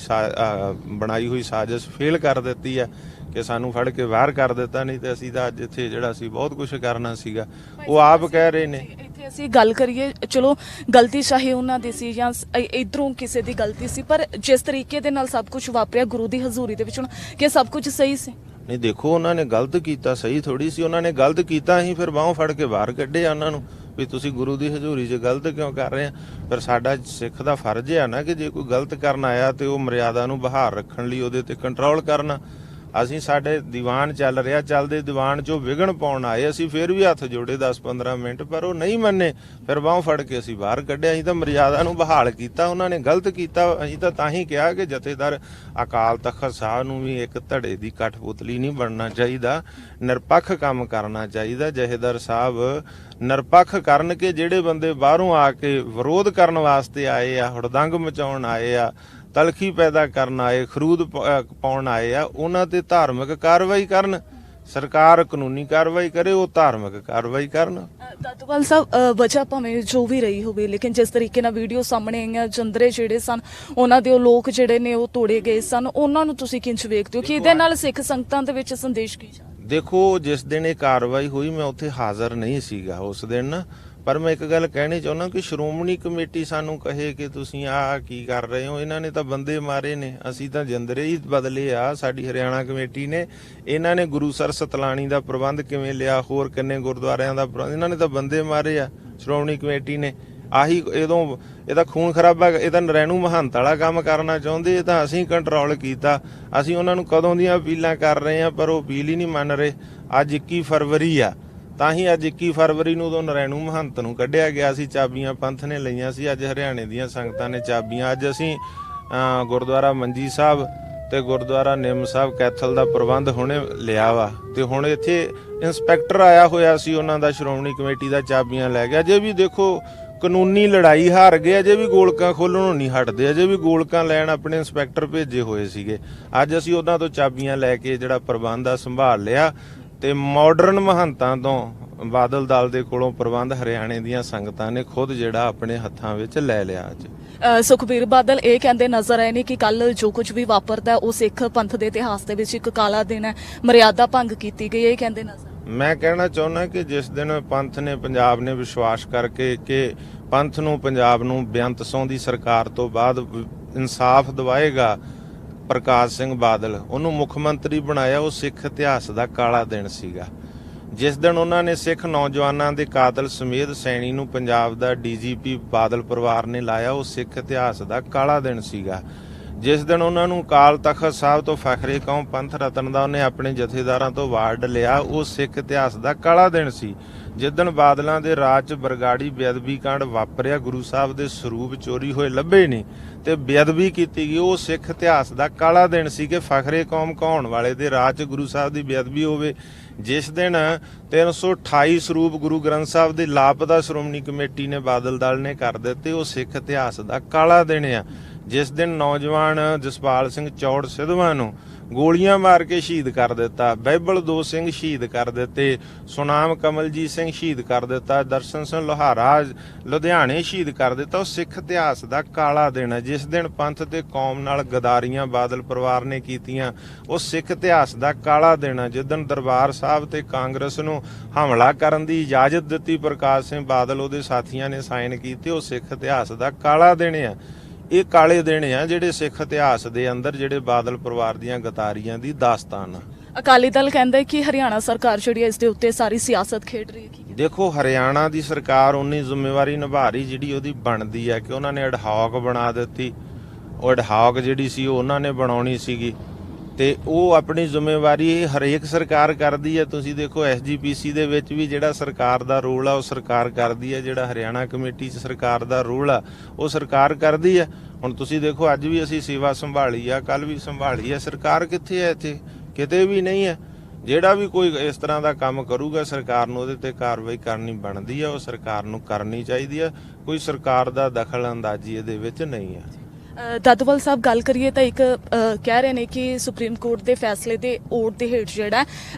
A: ਬਣਾਈ ਹੋਈ ਸਾਜ਼ਿਸ਼ ਫੇਲ ਕਰ ਦਿੱਤੀ ਆ ਕਿ ਸਾਨੂੰ ਫੜ ਕੇ ਬਾਹਰ ਕਰ ਦਿੱਤਾ, ਨਹੀਂ ਤੇ ਅਸੀਂ ਤਾਂ ਅੱਜ ਇੱਥੇ ਜਿਹੜਾ ਸੀ ਬਹੁਤ ਕੁਝ ਕਰਨਾ ਸੀਗਾ। ਉਹ ਆਪ ਕਹਿ ਰਹੇ ਨੇ।
B: ਇੱਥੇ ਅਸੀਂ ਗੱਲ ਕਰੀਏ, ਚਲੋ ਗਲਤੀ ਚਾਹੇ ਉਹਨਾਂ ਦੀ ਸੀ ਜਾਂ ਇਧਰੋਂ ਕਿਸੇ ਦੀ ਗਲਤੀ ਸੀ, ਪਰ ਜਿਸ ਤਰੀਕੇ ਦੇ ਨਾਲ ਸਭ ਕੁਝ ਵਾਪਰਿਆ ਗੁਰੂ ਦੀ ਹਜ਼ੂਰੀ ਦੇ ਵਿੱਚ, ਹੁਣ ਕਿ ਸਭ ਕੁਝ ਸਹੀ ਸੀ?
A: ਨਹੀਂ ਦੇਖੋ, ਉਹਨਾਂ ਨੇ ਗਲਤ ਕੀਤਾ, ਸਹੀ ਥੋੜੀ ਸੀ। ਉਹਨਾਂ ਨੇ ਗਲਤ ਕੀਤਾ, ਅਸੀਂ ਫਿਰ ਬਾਹੋਂ ਫੜ ਕੇ ਬਾਹਰ ਕੱਢਿਆ ਉਹਨਾਂ ਨੂੰ ਵੀ ਤੁਸੀਂ ਗੁਰੂ ਦੀ ਹਜ਼ੂਰੀ 'ਚ ਗਲਤ ਕਿਉਂ ਕਰ ਰਹੇ ਆ। ਪਰ ਸਾਡਾ ਸਿੱਖ ਦਾ ਫਰਜ਼ ਹੈ ਨਾ ਕਿ ਜੇ ਕੋਈ ਗਲਤ ਕਰਨ ਆਇਆ ਤੇ ਉਹ ਮਰਿਆਦਾ ਨੂੰ ਬਹਾਲ ਰੱਖਣ ਲਈ ਉਹਦੇ ਤੇ ਕੰਟਰੋਲ ਕਰਨਾ। ਅਸੀਂ ਸਾਡੇ ਦੀਵਾਨ ਚੱਲ ਰਿਹਾ, ਚੱਲਦੇ ਦੀਵਾਨ 'ਚੋਂ ਵਿਘਨ ਪਾਉਣ ਆਏ, ਅਸੀਂ ਫਿਰ ਵੀ ਹੱਥ ਜੋੜੇ 10-15 ਮਿੰਟ, ਪਰ ਉਹ ਨਹੀਂ ਮੰਨੇ। ਫਿਰ ਬਾਹੋਂ ਫੜ ਕੇ ਅਸੀਂ ਬਾਹਰ ਕੱਢਿਆ। ਅਸੀਂ ਤਾਂ ਮਰਿਆਦਾ ਨੂੰ ਬਹਾਲ ਕੀਤਾ, ਉਹਨਾਂ ਨੇ ਗਲਤ ਕੀਤਾ। ਅਸੀਂ ਤਾਂ ਹੀ ਕਿਹਾ ਕਿ ਜਥੇਦਾਰ ਅਕਾਲ ਤਖਤ ਸਾਹਿਬ ਨੂੰ ਵੀ ਇੱਕ ਧੜੇ ਦੀ ਕਠਪੁਤਲੀ ਨਹੀਂ ਬਣਨਾ ਚਾਹੀਦਾ, ਨਿਰਪੱਖ ਕੰਮ ਕਰਨਾ ਚਾਹੀਦਾ। ਜਥੇਦਾਰ ਸਾਹਿਬ ਨਿਰਪੱਖ ਕਰਨ ਕਿ ਜਿਹੜੇ ਬੰਦੇ ਬਾਹਰੋਂ ਆ ਕੇ ਵਿਰੋਧ ਕਰਨ ਵਾਸਤੇ ਆਏ ਆ, ਹੁੜਦੰਗ ਮਚਾਉਣ ਆਏ ਆ, ਤਲਖੀ ਪੈਦਾ ਕਰਨ ਆਏ, ਖਰੂਦ ਪਾਉਣ ਆਏ ਆ, ਉਹਨਾਂ ਤੇ ਧਾਰਮਿਕ ਕਾਰਵਾਈ ਕਰਨ। ਸਰਕਾਰ ਕਾਨੂੰਨੀ ਕਾਰਵਾਈ ਕਰੇ, ਉਹ ਧਾਰਮਿਕ ਕਾਰਵਾਈ ਕਰਨ।
B: ਦਾਦੂਵਾਲ ਸਾਹਿਬ, ਵਜ੍ਹਾ ਭਾਵੇਂ ਜੋ ਵੀ ਰਹੀ ਹੋਵੇ, ਲੇਕਿਨ ਜਿਸ ਤਰੀਕੇ ਨਾਲ ਵੀਡੀਓ ਸਾਹਮਣੇ ਆਈਆਂ, ਜੰਦਰੇ ਜਿਹੜੇ ਸਨ ਉਹਨਾਂ ਦੇ ਉਹ ਲੋਕ ਜਿਹੜੇ ਨੇ ਉਹ ਤੋੜੇ ਗਏ ਸਨ, ਉਹਨਾਂ ਨੂੰ ਤੁਸੀਂ ਕਿੰਝ ਵੇਖਦੇ ਹੋ ਕਿ ਇਹਦੇ ਨਾਲ ਸਿੱਖ ਸੰਗਤਾਂ ਦੇ ਵਿੱਚ ਸੰਦੇਸ਼ ਕੀ ਜਾ?
A: ਦੇਖੋ, ਜਿਸ ਦਿਨ ਇਹ ਕਾਰਵਾਈ ਹੋਈ ਮੈਂ ਉੱਥੇ ਹਾਜ਼ਰ ਨਹੀਂ ਸੀਗਾ ਉਸ ਦਿਨ, ਪਰ ਮੈਂ ਇੱਕ ਗੱਲ ਕਹਿਣੀ ਚਾਹੁੰਦਾ ਕਿ ਸ਼੍ਰੋਮਣੀ ਕਮੇਟੀ ਸਾਨੂੰ ਕਹੇ ਕਿ ਤੁਸੀਂ ਆਹ ਕੀ ਕਰ ਰਹੇ ਹੋ। ਇਹਨਾਂ ਨੇ ਤਾਂ ਬੰਦੇ ਮਾਰੇ ਨੇ, ਅਸੀਂ ਤਾਂ ਜੰਦਰੇ ਹੀ ਬਦਲੇ ਆ। ਸਾਡੀ ਹਰਿਆਣਾ ਕਮੇਟੀ ਨੇ, ਇਹਨਾਂ ਨੇ ਗੁਰੂਸਰ ਸਤਲਾਣੀ ਦਾ ਪ੍ਰਬੰਧ ਕਿਵੇਂ ਲਿਆ, ਹੋਰ ਕਿੰਨੇ ਗੁਰਦੁਆਰਿਆਂ ਦਾ ਪ੍ਰਬੰਧ, ਇਹਨਾਂ ਨੇ ਤਾਂ ਬੰਦੇ ਮਾਰੇ ਆ ਸ਼੍ਰੋਮਣੀ ਕਮੇਟੀ ਨੇ। ਆਹੀ ਇਹਦਾ ਖੂਨ ਖਰਾਬਾ, ਇਹਦਾ ਨਰੈਣੂ ਮਹੰਤ ਵਾਲਾ ਕੰਮ ਕਰਨਾ ਚਾਹੁੰਦੇ, ਇਹ ਤਾਂ ਅਸੀਂ ਕੰਟਰੋਲ ਕੀਤਾ। ਅਸੀਂ ਉਹਨਾਂ ਨੂੰ ਕਦੋਂ ਦੀਆਂ ਅਪੀਲਾਂ ਕਰ ਰਹੇ ਆ, ਪਰ ਉਹ ਅਪੀਲ ਹੀ ਨਹੀਂ ਮੰਨ ਰਹੇ। ਅੱਜ 21 ਫਰਵਰੀ ਆ, ਤਾਂ ਹੀ ਅੱਜ 21 ਫਰਵਰੀ ਨੂੰ ਉਦੋਂ ਨਰੈਣੂ ਮਹੰਤ ਨੂੰ ਕੱਢਿਆ ਗਿਆ ਸੀ, ਚਾਬੀਆਂ ਪੰਥ ਨੇ ਲਈਆਂ ਸੀ। ਅੱਜ ਹਰਿਆਣੇ ਦੀਆਂ ਸੰਗਤਾਂ ਨੇ ਚਾਬੀਆਂ। ਅੱਜ ਅਸੀਂ ਗੁਰਦੁਆਰਾ ਮੰਜੀ ਸਾਹਿਬ ਤੇ ਗੁਰਦੁਆਰਾ ਨਿੰਮ ਸਾਹਿਬ ਕੈਥਲ ਦਾ ਪ੍ਰਬੰਧ ਹੁਣੇ ਲਿਆ ਵਾ, ਤੇ ਹੁਣ ਇੱਥੇ ਇੰਸਪੈਕਟਰ ਆਇਆ ਹੋਇਆ ਸੀ ਉਹਨਾਂ ਦਾ, ਸ਼੍ਰੋਮਣੀ ਕਮੇਟੀ ਦਾ, ਚਾਬੀਆਂ ਲੈ ਗਿਆ। ਜੇ ਵੀ ਦੇਖੋ ਕਾਨੂੰਨੀ ਲੜਾਈ ਹਾਰ ਗਏ, ਅਜੇ ਵੀ ਗੋਲਕਾਂ ਖੋਲ੍ਹਣੋਂ ਨਹੀਂ ਹਟਦੇ, ਅਜੇ ਵੀ ਗੋਲਕਾਂ ਲੈਣ ਆਪਣੇ ਇੰਸਪੈਕਟਰ ਭੇਜੇ ਹੋਏ ਸੀਗੇ। ਅੱਜ ਅਸੀਂ ਉਹਨਾਂ ਤੋਂ ਚਾਬੀਆਂ ਲੈ ਕੇ ਜਿਹੜਾ ਪ੍ਰਬੰਧ ਆ ਸੰਭਾਲ ਲਿਆ ਤੇ ਮਾਡਰਨ ਮਹੰਤਾਂ ਤੋਂ ਬਾਦਲ ਦਲ ਦੇ ਕੋਲੋਂ ਪ੍ਰਬੰਧ ਹਰਿਆਣੇ ਦੀਆਂ ਸੰਗਤਾਂ ਨੇ ਖੁਦ ਜਿਹੜਾ ਆਪਣੇ ਹੱਥਾਂ ਵਿੱਚ ਲੈ ਲਿਆ। ਅੱਜ
B: ਸੁਖਬੀਰ ਬਾਦਲ ਇਹ ਕਹਿੰਦੇ ਨਜ਼ਰ ਆਏ ਨੇ ਕਿ ਕੱਲ ਜੋ ਕੁਝ ਵੀ ਵਾਪਰਦਾ ਉਹ ਸਿੱਖ ਪੰਥ ਦੇ ਇਤਿਹਾਸ ਦੇ ਵਿੱਚ ਇੱਕ ਕਾਲਾ ਦਿਨ ਹੈ, ਮਰਿਆਦਾ ਭੰਗ ਕੀਤੀ ਗਈ, ਇਹ ਕਹਿੰਦੇ ਨਜ਼ਰ।
A: ਮੈਂ ਕਹਿਣਾ ਚਾਹੁੰਦਾ ਕਿ ਜਿਸ ਦਿਨ ਪੰਥ ਨੇ ਪੰਜਾਬ ਨੇ ਵਿਸ਼ਵਾਸ ਕਰਕੇ ਕਿ ਪੰਥ ਨੂੰ ਪੰਜਾਬ ਨੂੰ ਬੇਅੰਤ ਸੌਂਦੀ ਸਰਕਾਰ ਤੋਂ ਬਾਅਦ ਇਨਸਾਫ ਦਿਵਾਏਗਾ ਪ੍ਰਕਾਸ਼ ਸਿੰਘ ਬਾਦਲ, ਉਹਨੂੰ ਮੁੱਖ ਮੰਤਰੀ ਬਣਾਇਆ, ਉਹ ਸਿੱਖ ਇਤਿਹਾਸ ਦਾ ਕਾਲਾ ਦਿਨ ਸੀਗਾ। ਜਿਸ ਦਿਨ ਉਹਨਾਂ ਨੇ ਸਿੱਖ ਨੌਜਵਾਨਾਂ ਦੇ ਕਾਤਲ ਸਮੇਤ ਸੈਣੀ ਨੂੰ ਪੰਜਾਬ ਦਾ ਡੀਜੀਪੀ ਬਾਦਲ ਪਰਿਵਾਰ ਨੇ ਲਾਇਆ, ਉਹ ਸਿੱਖ ਇਤਿਹਾਸ ਦਾ ਕਾਲਾ ਦਿਨ ਸੀਗਾ। ਜਿਸ ਦਿਨ ਉਹਨਾਂ ਨੂੰ ਅਕਾਲ ਤਖਤ ਸਾਹਿਬ ਤੋਂ ਫਖਰੇ ਕੌਮ ਪੰਥ ਰਤਨ ਦਾ ਉਹਨੇ ਆਪਣੇ ਜਥੇਦਾਰਾਂ ਤੋਂ ਅਵਾਰਡ ਲਿਆ, ਉਹ ਸਿੱਖ ਇਤਿਹਾਸ ਦਾ ਕਾਲਾ ਦਿਨ ਸੀ। ਜਿਸ ਦਿਨ ਬਾਦਲਾਂ ਦੇ ਰਾਜ 'ਚ ਬਰਗਾੜੀ ਬੇਅਦਬੀ ਕਾਂਡ ਵਾਪਰਿਆ, ਗੁਰੂ ਸਾਹਿਬ ਦੇ ਸਰੂਪ ਚੋਰੀ ਹੋਏ ਲੱਭੇ ਨਹੀਂ ਤੇ ਬੇਅਦਬੀ ਕੀਤੀ ਗਈ, ਉਹ ਸਿੱਖ ਇਤਿਹਾਸ ਦਾ ਕਾਲਾ ਦਿਨ ਸੀ ਕਿ ਫਖਰੇ ਕੌਮ ਕਹਾਉਣ ਵਾਲੇ ਦੇ ਰਾਜ 'ਚ ਗੁਰੂ ਸਾਹਿਬ ਦੀ ਬੇਅਦਬੀ ਹੋਵੇ। ਜਿਸ ਦਿਨ 328 ਸਰੂਪ ਗੁਰੂ ਗ੍ਰੰਥ ਸਾਹਿਬ ਦੇ ਲਾਪਤਾ ਸ਼੍ਰੋਮਣੀ ਕਮੇਟੀ ਨੇ ਬਾਦਲ ਦਲ ਨੇ ਕਰ ਦਿੱਤੇ, ਉਹ ਸਿੱਖ ਇਤਿਹਾਸ ਦਾ ਕਾਲਾ ਦਿਨ ਆ। ਜਿਸ ਦਿਨ ਨੌਜਵਾਨ ਜਸਪਾਲ ਸਿੰਘ ਚੌੜ ਸਿੱਧਵਾਂ ਨੂੰ ਗੋਲੀਆਂ ਮਾਰ ਕੇ ਸ਼ਹੀਦ ਕਰ ਦਿੱਤਾ, ਬਾਈਬਲ ਦੋ ਸਿੰਘ ਸ਼ਹੀਦ ਕਰ ਦਿੱਤੇ, ਸੁਨਾਮ ਕਮਲਜੀਤ ਸਿੰਘ ਸ਼ਹੀਦ ਕਰ ਦਿੱਤਾ, ਦਰਸ਼ਨ ਸਿੰਘ ਲੋਹਾਰਾ ਲੁਧਿਆਣੇ ਸ਼ਹੀਦ ਕਰ ਦਿੱਤਾ, ਉਹ ਸਿੱਖ ਇਤਿਹਾਸ ਦਾ ਕਾਲਾ ਦਿਨ ਹੈ। ਜਿਸ ਦਿਨ ਪੰਥ ਤੇ ਕੌਮ ਨਾਲ ਗਦਾਰੀਆਂ ਬਾਦਲ ਪਰਿਵਾਰ ਨੇ ਕੀਤੀਆਂ, ਉਹ ਸਿੱਖ ਇਤਿਹਾਸ ਦਾ ਕਾਲਾ ਦਿਨ ਹੈ। ਜਿਸ ਦਿਨ ਦਰਬਾਰ ਸਾਹਿਬ ਤੇ ਕਾਂਗਰਸ ਨੂੰ ਹਮਲਾ ਕਰਨ ਦੀ ਇਜਾਜ਼ਤ ਦਿੱਤੀ ਪ੍ਰਕਾਸ਼ ਸਿੰਘ ਬਾਦਲ ਉਹਦੇ ਸਾਥੀਆਂ ਨੇ ਸਾਈਨ ਕੀਤੇ, ਉਹ ਸਿੱਖ ਇਤਿਹਾਸ ਦਾ ਕਾਲਾ ਦਿਨ ਹੈ। ਇਹ ਕਾਲੇ ਦਿਨ ਆ ਜਿਹੜੇ ਸਿੱਖ ਇਤਿਹਾਸ ਦੇ ਅੰਦਰ ਜਿਹੜੇ ਬਾਦਲ ਪਰਿਵਾਰ ਦੀਆਂ ਗਦਾਰੀਆਂ ਦੀ ਦਾਸਤਾਨ ਆ।
B: ਅਕਾਲੀ ਦਲ ਕਹਿੰਦਾ ਕਿ ਹਰਿਆਣਾ ਸਰਕਾਰ ਜਿਹੜੀ ਇਸ ਦੇ ਉੱਤੇ ਸਾਰੀ ਸਿਆਸਤ ਖੇਡ ਰਹੀ ਹੈ।
A: ਦੇਖੋ, ਹਰਿਆਣਾ ਦੀ ਸਰਕਾਰ ਉਨੀ ਜ਼ਿੰਮੇਵਾਰੀ ਨਿਭਾ ਰਹੀ ਜਿਹੜੀ ਉਹਦੀ ਬਣਦੀ ਆ ਕਿ ਉਹਨਾਂ ਨੇ ਅਡਹੌਕ ਬਣਾ ਦਿੱਤੀ। ਉਹ ਅਡਹੌਕ ਜਿਹੜੀ ਸੀ ਉਹ ਉਹਨਾਂ ਨੇ ਬਣਾਉਣੀ ਸੀਗੀ ਤੇ ਉਹ ਆਪਣੀ ਜ਼ਿੰਮੇਵਾਰੀ ਹਰੇਕ ਸਰਕਾਰ ਕਰਦੀ ਹੈ। ਤੁਸੀਂ ਦੇਖੋ ਐਸਜੀਪੀਸੀ ਦੇ ਵਿੱਚ ਵੀ ਜਿਹੜਾ ਸਰਕਾਰ ਦਾ ਰੋਲ ਆ ਉਹ ਸਰਕਾਰ ਕਰਦੀ ਹੈ, ਜਿਹੜਾ ਹਰਿਆਣਾ ਕਮੇਟੀ 'ਚ ਸਰਕਾਰ ਦਾ ਰੋਲ ਆ ਉਹ ਸਰਕਾਰ ਕਰਦੀ ਹੈ। ਹੁਣ ਤੁਸੀਂ ਦੇਖੋ ਅੱਜ ਵੀ ਅਸੀਂ ਸੇਵਾ ਸੰਭਾਲੀ ਆ, ਕੱਲ ਵੀ ਸੰਭਾਲੀ ਆ, ਸਰਕਾਰ ਕਿੱਥੇ ਹੈ? ਇੱਥੇ ਕਿਤੇ ਵੀ ਨਹੀਂ ਹੈ। ਜਿਹੜਾ ਵੀ ਕੋਈ ਇਸ ਤਰ੍ਹਾਂ ਦਾ ਕੰਮ ਕਰੂਗਾ ਸਰਕਾਰ ਨੂੰ ਉਹਦੇ ਤੇ ਕਾਰਵਾਈ ਕਰਨੀ ਬਣਦੀ ਆ, ਉਹ ਸਰਕਾਰ ਨੂੰ ਕਰਨੀ ਚਾਹੀਦੀ ਆ। ਕੋਈ ਸਰਕਾਰ ਦਾ ਦਖਲ ਅੰਦਾਜ਼ੀ ਇਹਦੇ ਵਿੱਚ ਨਹੀਂ ਹੈ।
B: ਦਾਦੂਵਾਲ ਸਾਹਿਬ ਗੱਲ ਕਰੀਏ ਤਾਂ ਇੱਕ ਕਹਿ ਰਹੇ ਨੇ ਕਿ ਸੁਪਰੀਮ ਕੋਰਟ ਦੇ ਫੈਸਲੇ ਦੇ ਓਟ ਦੇ ਹੇਠ ਜਿਹੜਾ